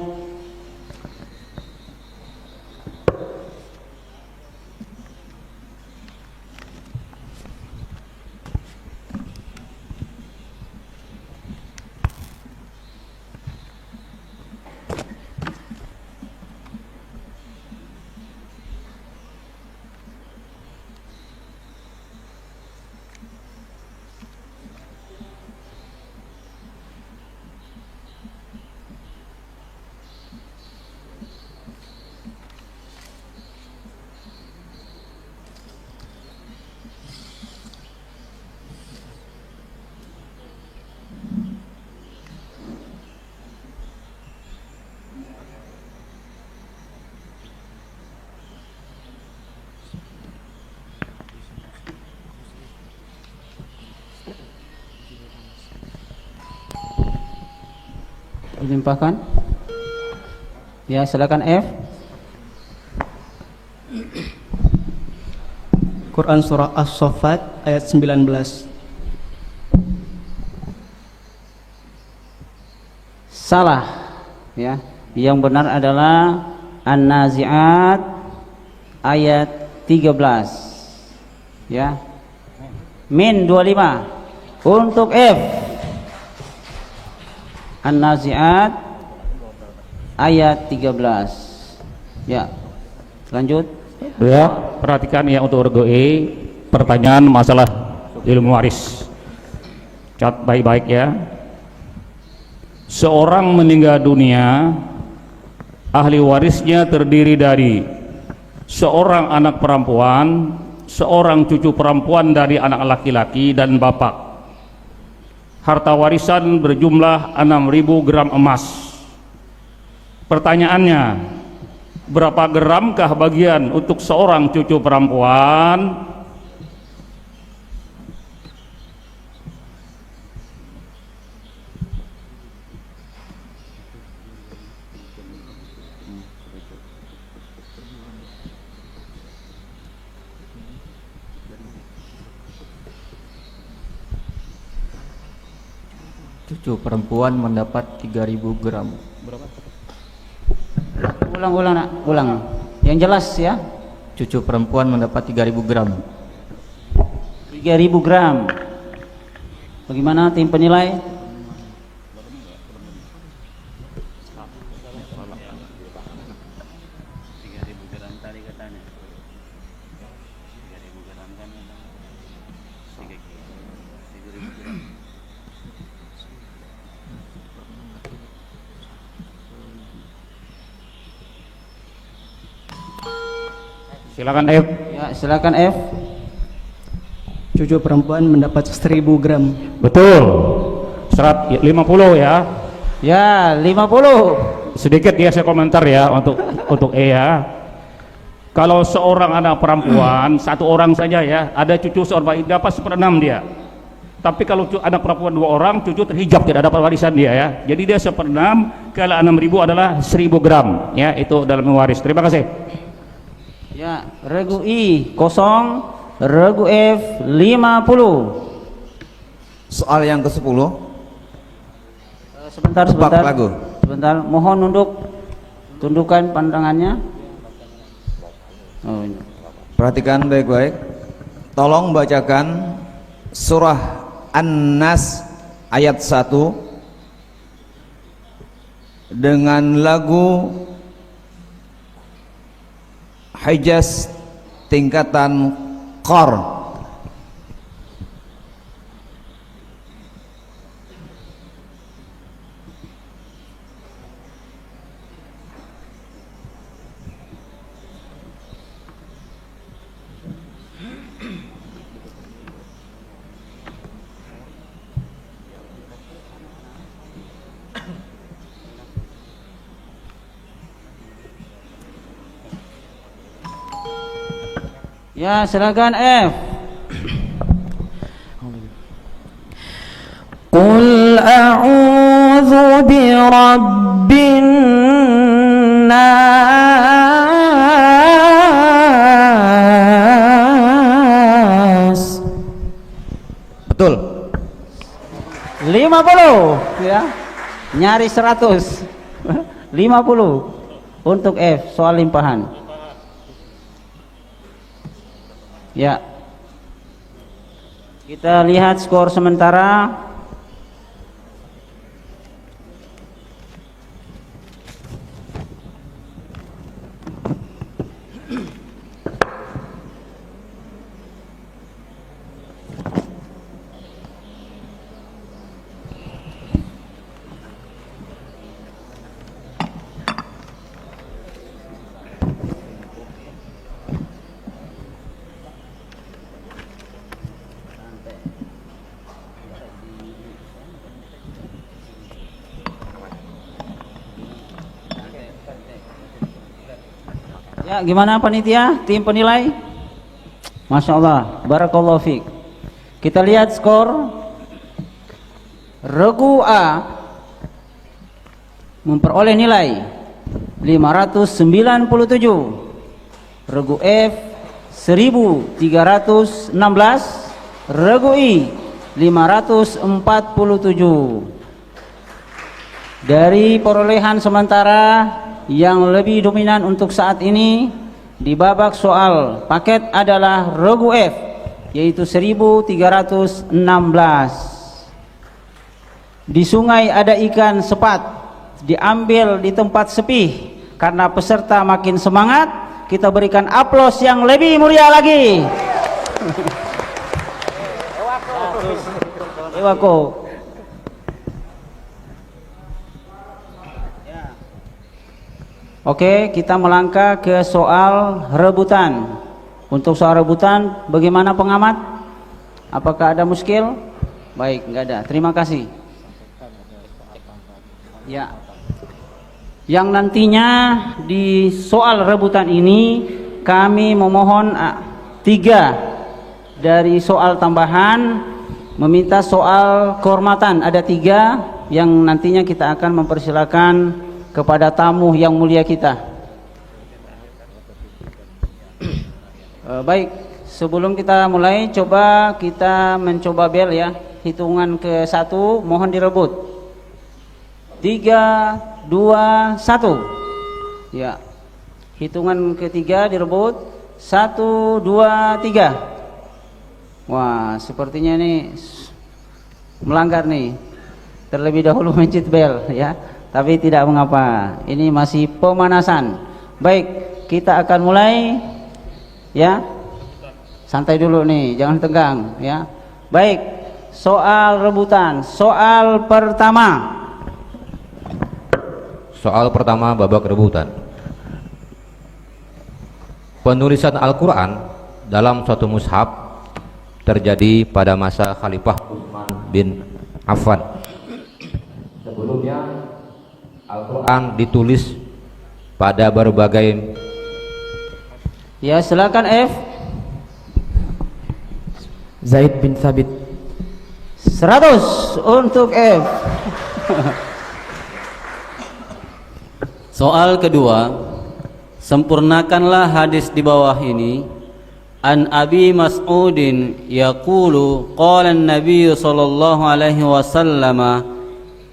Dilimpahkan. Ya, silakan F. Quran surah As-Saffat ayat 19. Salah, ya. Yang benar adalah An-Nazi'at ayat 13. Ya. Min 25 untuk F. An-Nazi'at ayat 13. Ya. Lanjut. Ya, perhatikan ya untuk regu E, pertanyaan masalah ilmu waris. Cat baik-baik ya. Seorang meninggal dunia, ahli warisnya terdiri dari seorang anak perempuan, seorang cucu perempuan dari anak laki-laki dan bapak. Harta warisan berjumlah 6.000 gram emas. Pertanyaannya, berapa gramkah bagian untuk seorang cucu perempuan? Cucu perempuan mendapat 3.000 gram. Berapa? Ulang nak, ulang. Yang jelas ya. Cucu perempuan mendapat 3.000 gram. 3.000 gram. Bagaimana tim penilai? Silakan F. Ya, silakan F. Cucu perempuan mendapat 1.000 gram. Betul. 50 ya. Ya, 50. Sedikit ya saya komentar ya untuk E ya. Kalau seorang anak perempuan satu orang saja ya, ada cucu seorang dapat 1/6 dia. Tapi kalau anak perempuan 2 orang, cucu terhijab, tidak dapat warisan dia ya. Jadi dia 1/6, kalau 6.000 adalah 1.000 gram ya, itu dalam mewaris. Terima kasih. Ya, regu I 0, regu F 50. Soal yang ke-10. Sebentar. Lagu. Sebentar, mohon nunduk. Tundukkan pandangannya. Oh, ini. Perhatikan baik-baik. Tolong bacakan surah An-Nas ayat 1 dengan lagu Hijaz tingkatan Qar. Ya, silakan F. a'udzu birabbin nas. Betul. 50 ya. Nyaris 100. 50 untuk F, soal limpahan. Ya. Kita lihat skor sementara. Ya, gimana panitia, tim penilai? Masya Allah, barakallahu fiik. Kita lihat skor. Regu A memperoleh nilai 597, Regu F 1316, Regu I 547. Dari perolehan sementara, yang lebih dominan untuk saat ini di babak soal paket adalah Regu F, yaitu 1316. Di sungai ada ikan sepat, diambil di tempat sepi. Karena peserta makin semangat, kita berikan aplaus yang lebih mulia lagi. Ewako. Oke, kita melangkah ke soal rebutan. Untuk soal rebutan, bagaimana pengamat? Apakah ada muskil? Baik, enggak ada. Terima kasih. Ya. Yang nantinya di soal rebutan ini kami memohon 3 dari soal tambahan, meminta soal kehormatan. Ada 3 yang nantinya kita akan mempersilakan kepada tamu yang mulia kita. Baik, sebelum kita mulai, coba kita mencoba bel ya. Hitungan ke 1, mohon direbut. 3, 2, 1. Ya. Hitungan ketiga direbut. 1, 2, 3. Wah, sepertinya ini melanggar nih. Terlebih dahulu mencit bel ya. Tapi tidak mengapa, ini masih pemanasan. Baik, kita akan mulai ya. Santai dulu nih, jangan tegang ya. Baik, soal rebutan. Soal pertama. Soal pertama babak rebutan. Penulisan Al-Quran dalam suatu mushaf terjadi pada masa Khalifah Utsman bin Affan. Sebelumnya Al-Quran ditulis pada berbagai. Ya, silakan F. Zaid bin Thabit. 100 untuk F. Soal kedua, sempurnakanlah hadis di bawah ini. An Abi Mas'udin yaqulu qala an-nabiy sallallahu alaihi wasallam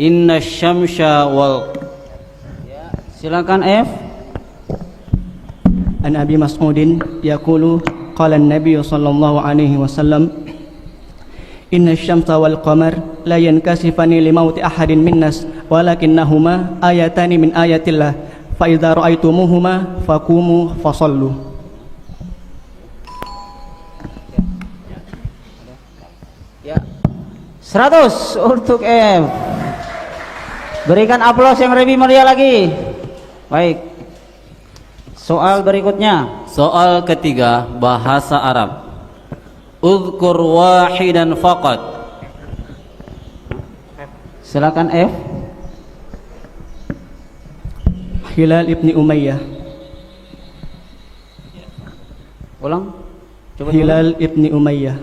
inna syamsa wal. Silakan F. An Abi Mas'udin yaqulu qala an-nabiy sallallahu alaihi wasallam inna syamsa wal qamar la yankasifani li mauti ahadin minnas walakinnahuma ayatani min ayatillah fa idza ra'aitumuhuma faqumu fasallu. Ya. 100 untuk F. Berikan aplaus yang lebih meriah lagi. Baik. Soal berikutnya. Soal ketiga, bahasa Arab. Udhkur wahidan faqat. Silakan F. Hilal ibni Umayyah. Ulang. Coba Hilal ibni Umayyah.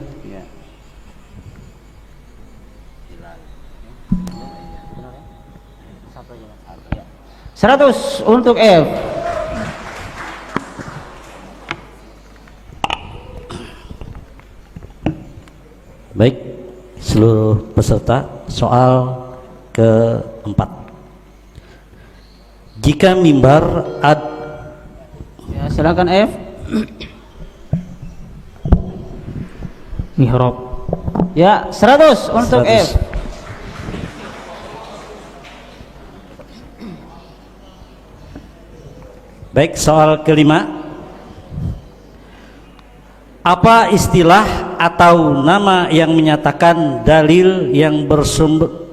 100 untuk F. Baik, seluruh peserta, soal keempat. Jika mimbar Ya, silakan F. Mihrab. Ya, 100 untuk 100. F. Baik, soal kelima. Apa istilah atau nama yang menyatakan dalil yang bersumber?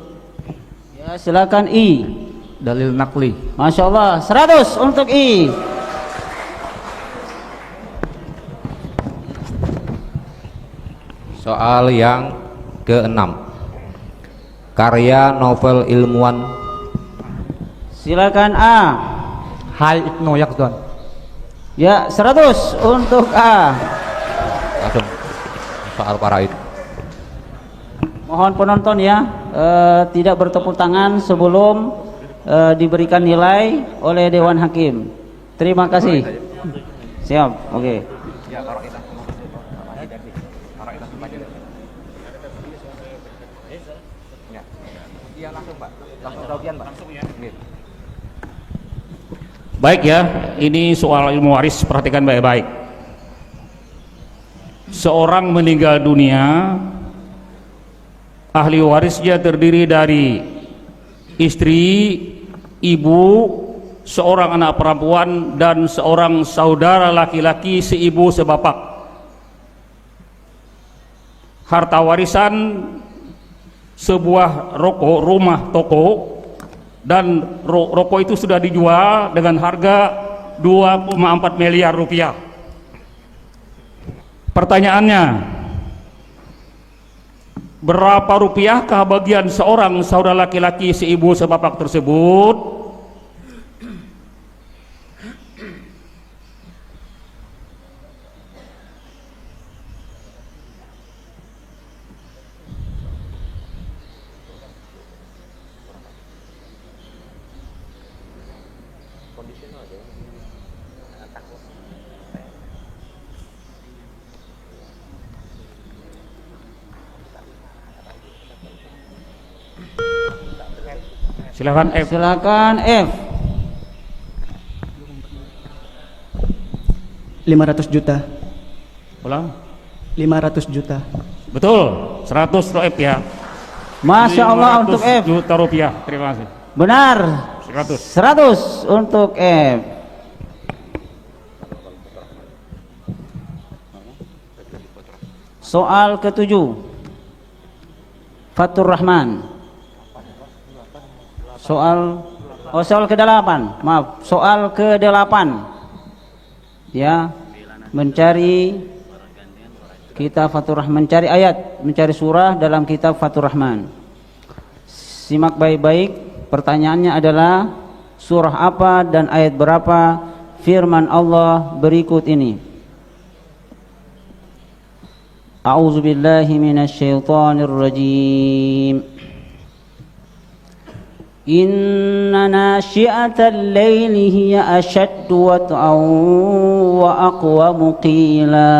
Ya, silakan I. Dalil nakli. Masya Allah, 100 untuk I. Soal yang keenam. Karya novel ilmuwan. Silakan A. Hai Ibnu Yaqzan. Ya, 100 untuk A. Langsung soal paraid. Mohon penonton ya, tidak bertepuk tangan sebelum diberikan nilai oleh Dewan Hakim. Terima kasih. Siap, oke. Baik ya, ini soal ilmu waris, perhatikan baik-baik. Seorang meninggal dunia, ahli warisnya terdiri dari istri, ibu, seorang anak perempuan, dan seorang saudara laki-laki seibu sebapak. Harta warisan sebuah rumah toko, dan rokok itu sudah dijual dengan harga 2,4 miliar rupiah. Pertanyaannya, berapa rupiahkah bagian seorang saudara laki-laki seibu sebapak tersebut? Silakan F. Silakan F. 500 juta. Ulang. 500 juta. Betul, 100 untuk F ya. Masya Allah untuk F. 500 juta rupiah, terima kasih. Benar. 100. 100 untuk F. Soal ketujuh. Fatur Rahman. Soal ke-8. Maaf, soal ke-8. Ya, mencari kitab Fatur Rahman, mencari ayat, mencari surah dalam kitab Fatur Rahman. Simak baik-baik. Pertanyaannya adalah surah apa dan ayat berapa firman Allah berikut ini. A'udzu billahi minasyaitonir rajim. Inna nasyi'atal laili hiya ashaddu wat'an wa aqwamu qila.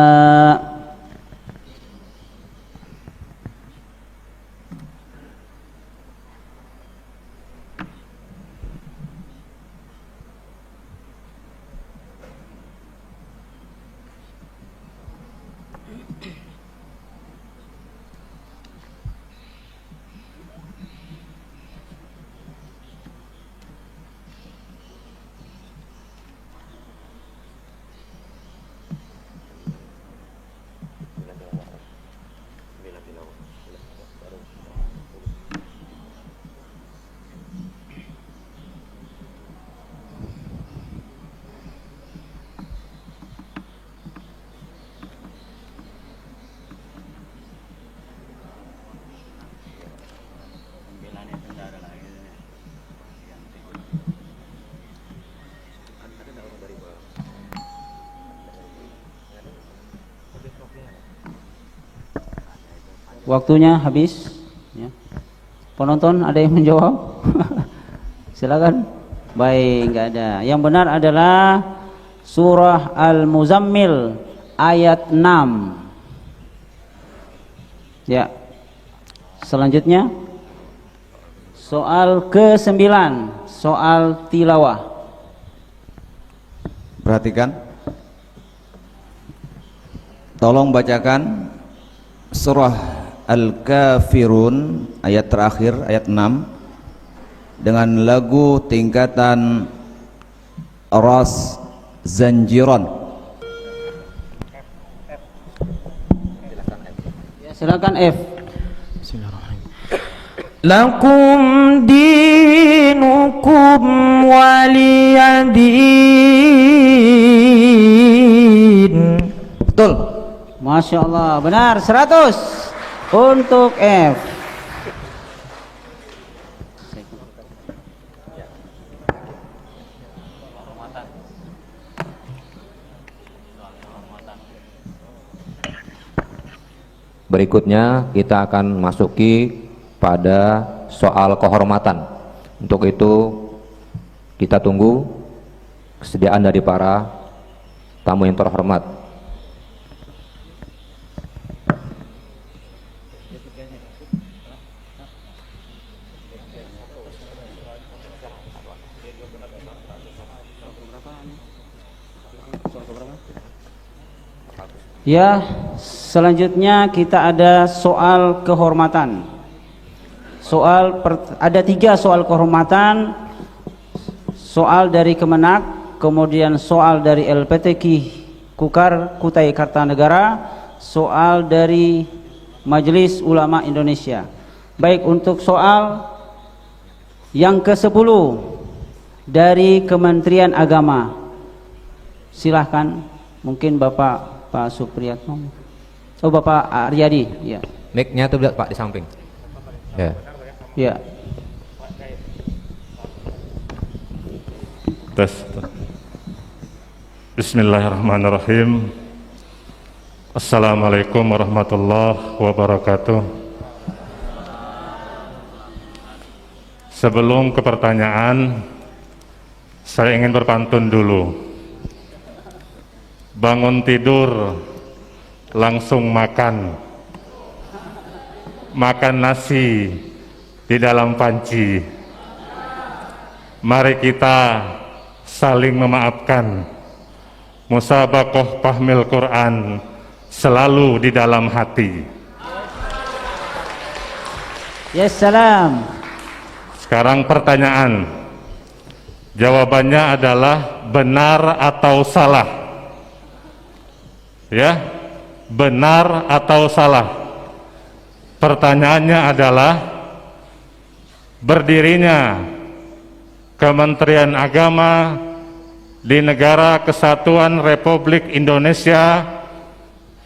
Waktunya habis ya. Penonton ada yang menjawab? Silakan. Baik, enggak ada. Yang benar adalah surah Al-Muzammil ayat 6. Ya. Selanjutnya soal ke-9, soal tilawah. Perhatikan. Tolong bacakan surah Al-Kafirun ayat terakhir, ayat 6 dengan lagu tingkatan Ras Zanjiran. Ya, silakan F. Lakum dinukum waliyadin. Betul. Masya Allah, benar 100 untuk F. Berikutnya kita akan masuki pada soal kehormatan. Untuk itu kita tunggu kesediaan dari para tamu yang terhormat. Ya, selanjutnya kita ada soal kehormatan. Ada 3 soal kehormatan. Soal dari Kemenak, kemudian soal dari LPTQ Kukar Kutai Kartanegara, soal dari Majelis Ulama Indonesia. Baik, untuk soal yang ke-10 dari Kementerian Agama, silahkan, mungkin Bapak Supriyatno. Oh, Bapak Aryadi, ya. Mic-nya tuh Pak di samping. Ya. Ya. Tes. Bismillahirrahmanirrahim. Assalamualaikum warahmatullahi wabarakatuh. Sebelum ke pertanyaan, saya ingin berpantun dulu. Bangun tidur, langsung makan. Makan nasi di dalam panci. Mari kita saling memaafkan. Musabaqah pahmil Quran selalu di dalam hati. Yes, salam. Sekarang pertanyaan. Jawabannya adalah benar atau salah? Ya, benar atau salah? Pertanyaannya adalah berdirinya Kementerian Agama di Negara Kesatuan Republik Indonesia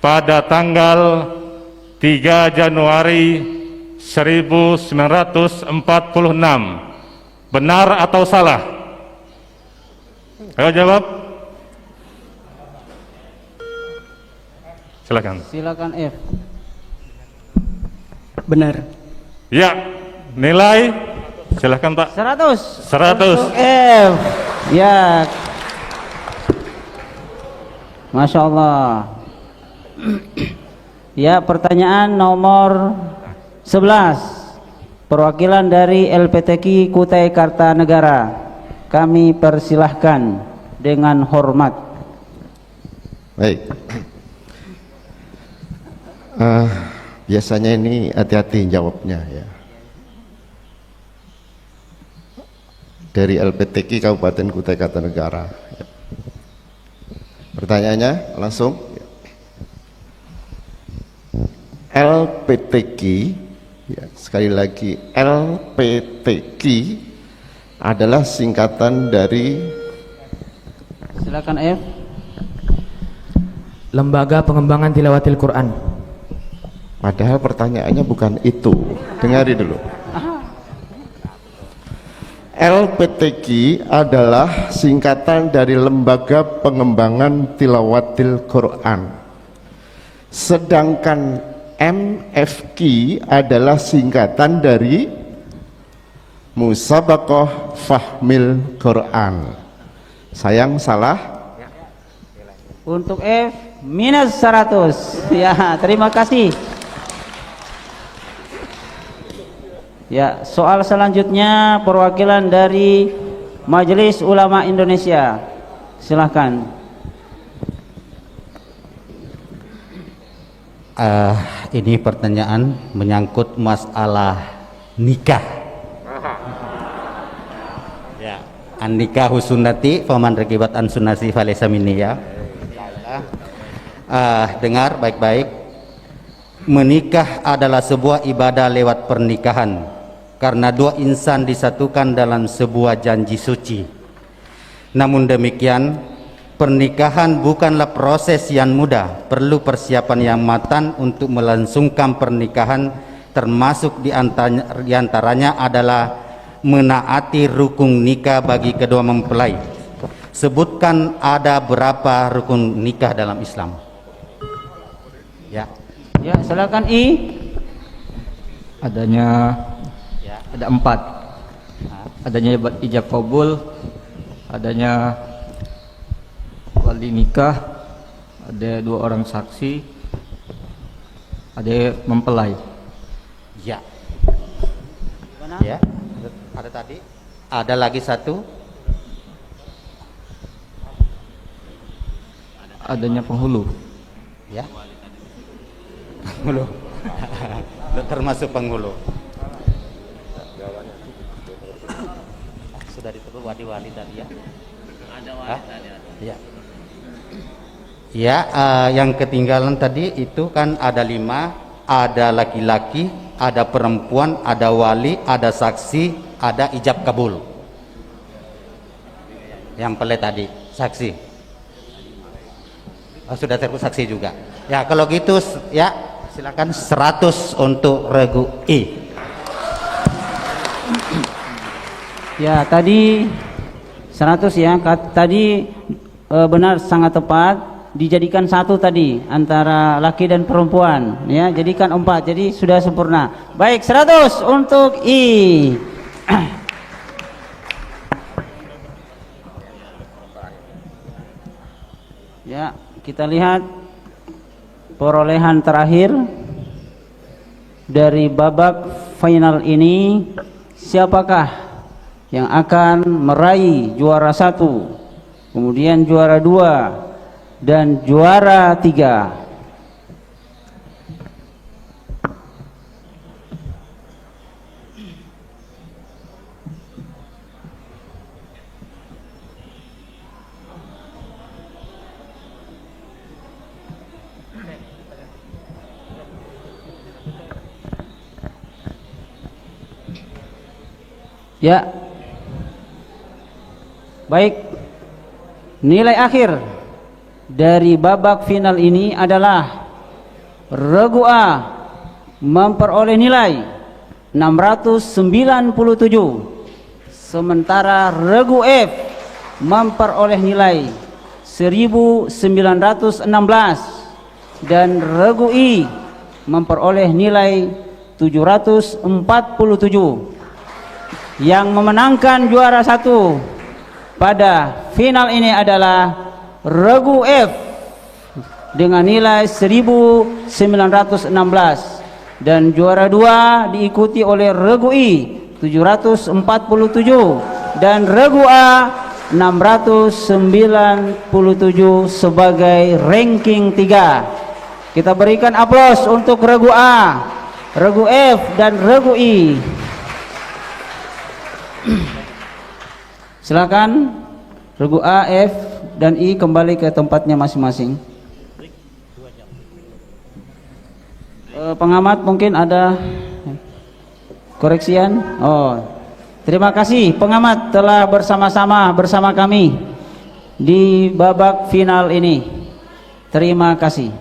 pada tanggal 3 Januari 1946. Benar atau salah? Ayo jawab. Silakan. Silakan F. Benar. Ya, nilai silakan Pak. 100. 100. F. Ya. Masya Allah. Ya, pertanyaan nomor 11. Perwakilan dari LPTQ Kutai Kartanegara. Kami persilahkan dengan hormat. Baik. Biasanya ini hati-hati jawabnya ya. Dari LPTQ Kabupaten Kutai Kartanegara. Ya. Pertanyaannya langsung. LPTQ, ya, sekali lagi LPTQ adalah singkatan dari. Silakan F. Lembaga Pengembangan Tilawatil Quran. Padahal pertanyaannya bukan itu. Dengarin dulu. LPTQ adalah singkatan dari Lembaga Pengembangan Tilawatil Quran. Sedangkan MFQ adalah singkatan dari Musabaqah Fahmil Quran. Sayang salah. Untuk F minus 100. Ya, terima kasih. Ya, soal selanjutnya perwakilan dari Majelis Ulama Indonesia. Silahkan. Ini pertanyaan menyangkut masalah nikah. Ya, an nikahu sunnati faman ragibat an sunnati falaysa minni ya. Dengar baik-baik. Menikah adalah sebuah ibadah lewat pernikahan karena dua insan disatukan dalam sebuah janji suci. Namun demikian, pernikahan bukanlah proses yang mudah, perlu persiapan yang matang untuk melangsungkan pernikahan, termasuk di antaranya adalah menaati rukun nikah bagi kedua mempelai. Sebutkan ada berapa rukun nikah dalam Islam? Ya. Ya, silakan I. Adanya ada 4. Adanya ijab kabul, adanya wali nikah, ada 2 orang saksi, ada mempelai. Ya. Ya. Ada tadi. Ada lagi satu. Adanya penghulu. Ya. Penghulu. Termasuk penghulu. Sudah ditutup wali-wali tadi ya. Ada wali tadi. Ya. Ya, yang ketinggalan tadi itu kan ada 5, ada laki-laki, ada perempuan, ada wali, ada saksi, ada ijab kabul. Yang pelet tadi, saksi. Sudah terkut saksi juga. Ya, kalau gitu ya silakan 100 untuk regu I. Ya, tadi 100 ya. Tadi benar, sangat tepat. Dijadikan 1 tadi antara laki dan perempuan ya, jadikan 4, jadi sudah sempurna. Baik, 100 untuk I. Ya, kita lihat perolehan terakhir dari babak final ini. Siapakah yang akan meraih juara 1, kemudian juara 2 dan juara 3? Ya, baik. Nilai akhir dari babak final ini adalah regu A memperoleh nilai 697, sementara regu F memperoleh nilai 1916 dan regu I memperoleh nilai 747. Yang memenangkan juara 1 pada final ini adalah regu F dengan nilai 1916 dan juara 2 diikuti oleh regu I 747 dan regu A 697 sebagai ranking 3. Kita berikan aplaus untuk regu A, regu F dan regu I. Silakan regu A, F dan I kembali ke tempatnya masing-masing. Pengamat mungkin ada koreksian? Oh, terima kasih pengamat telah bersama kami di babak final ini. Terima kasih.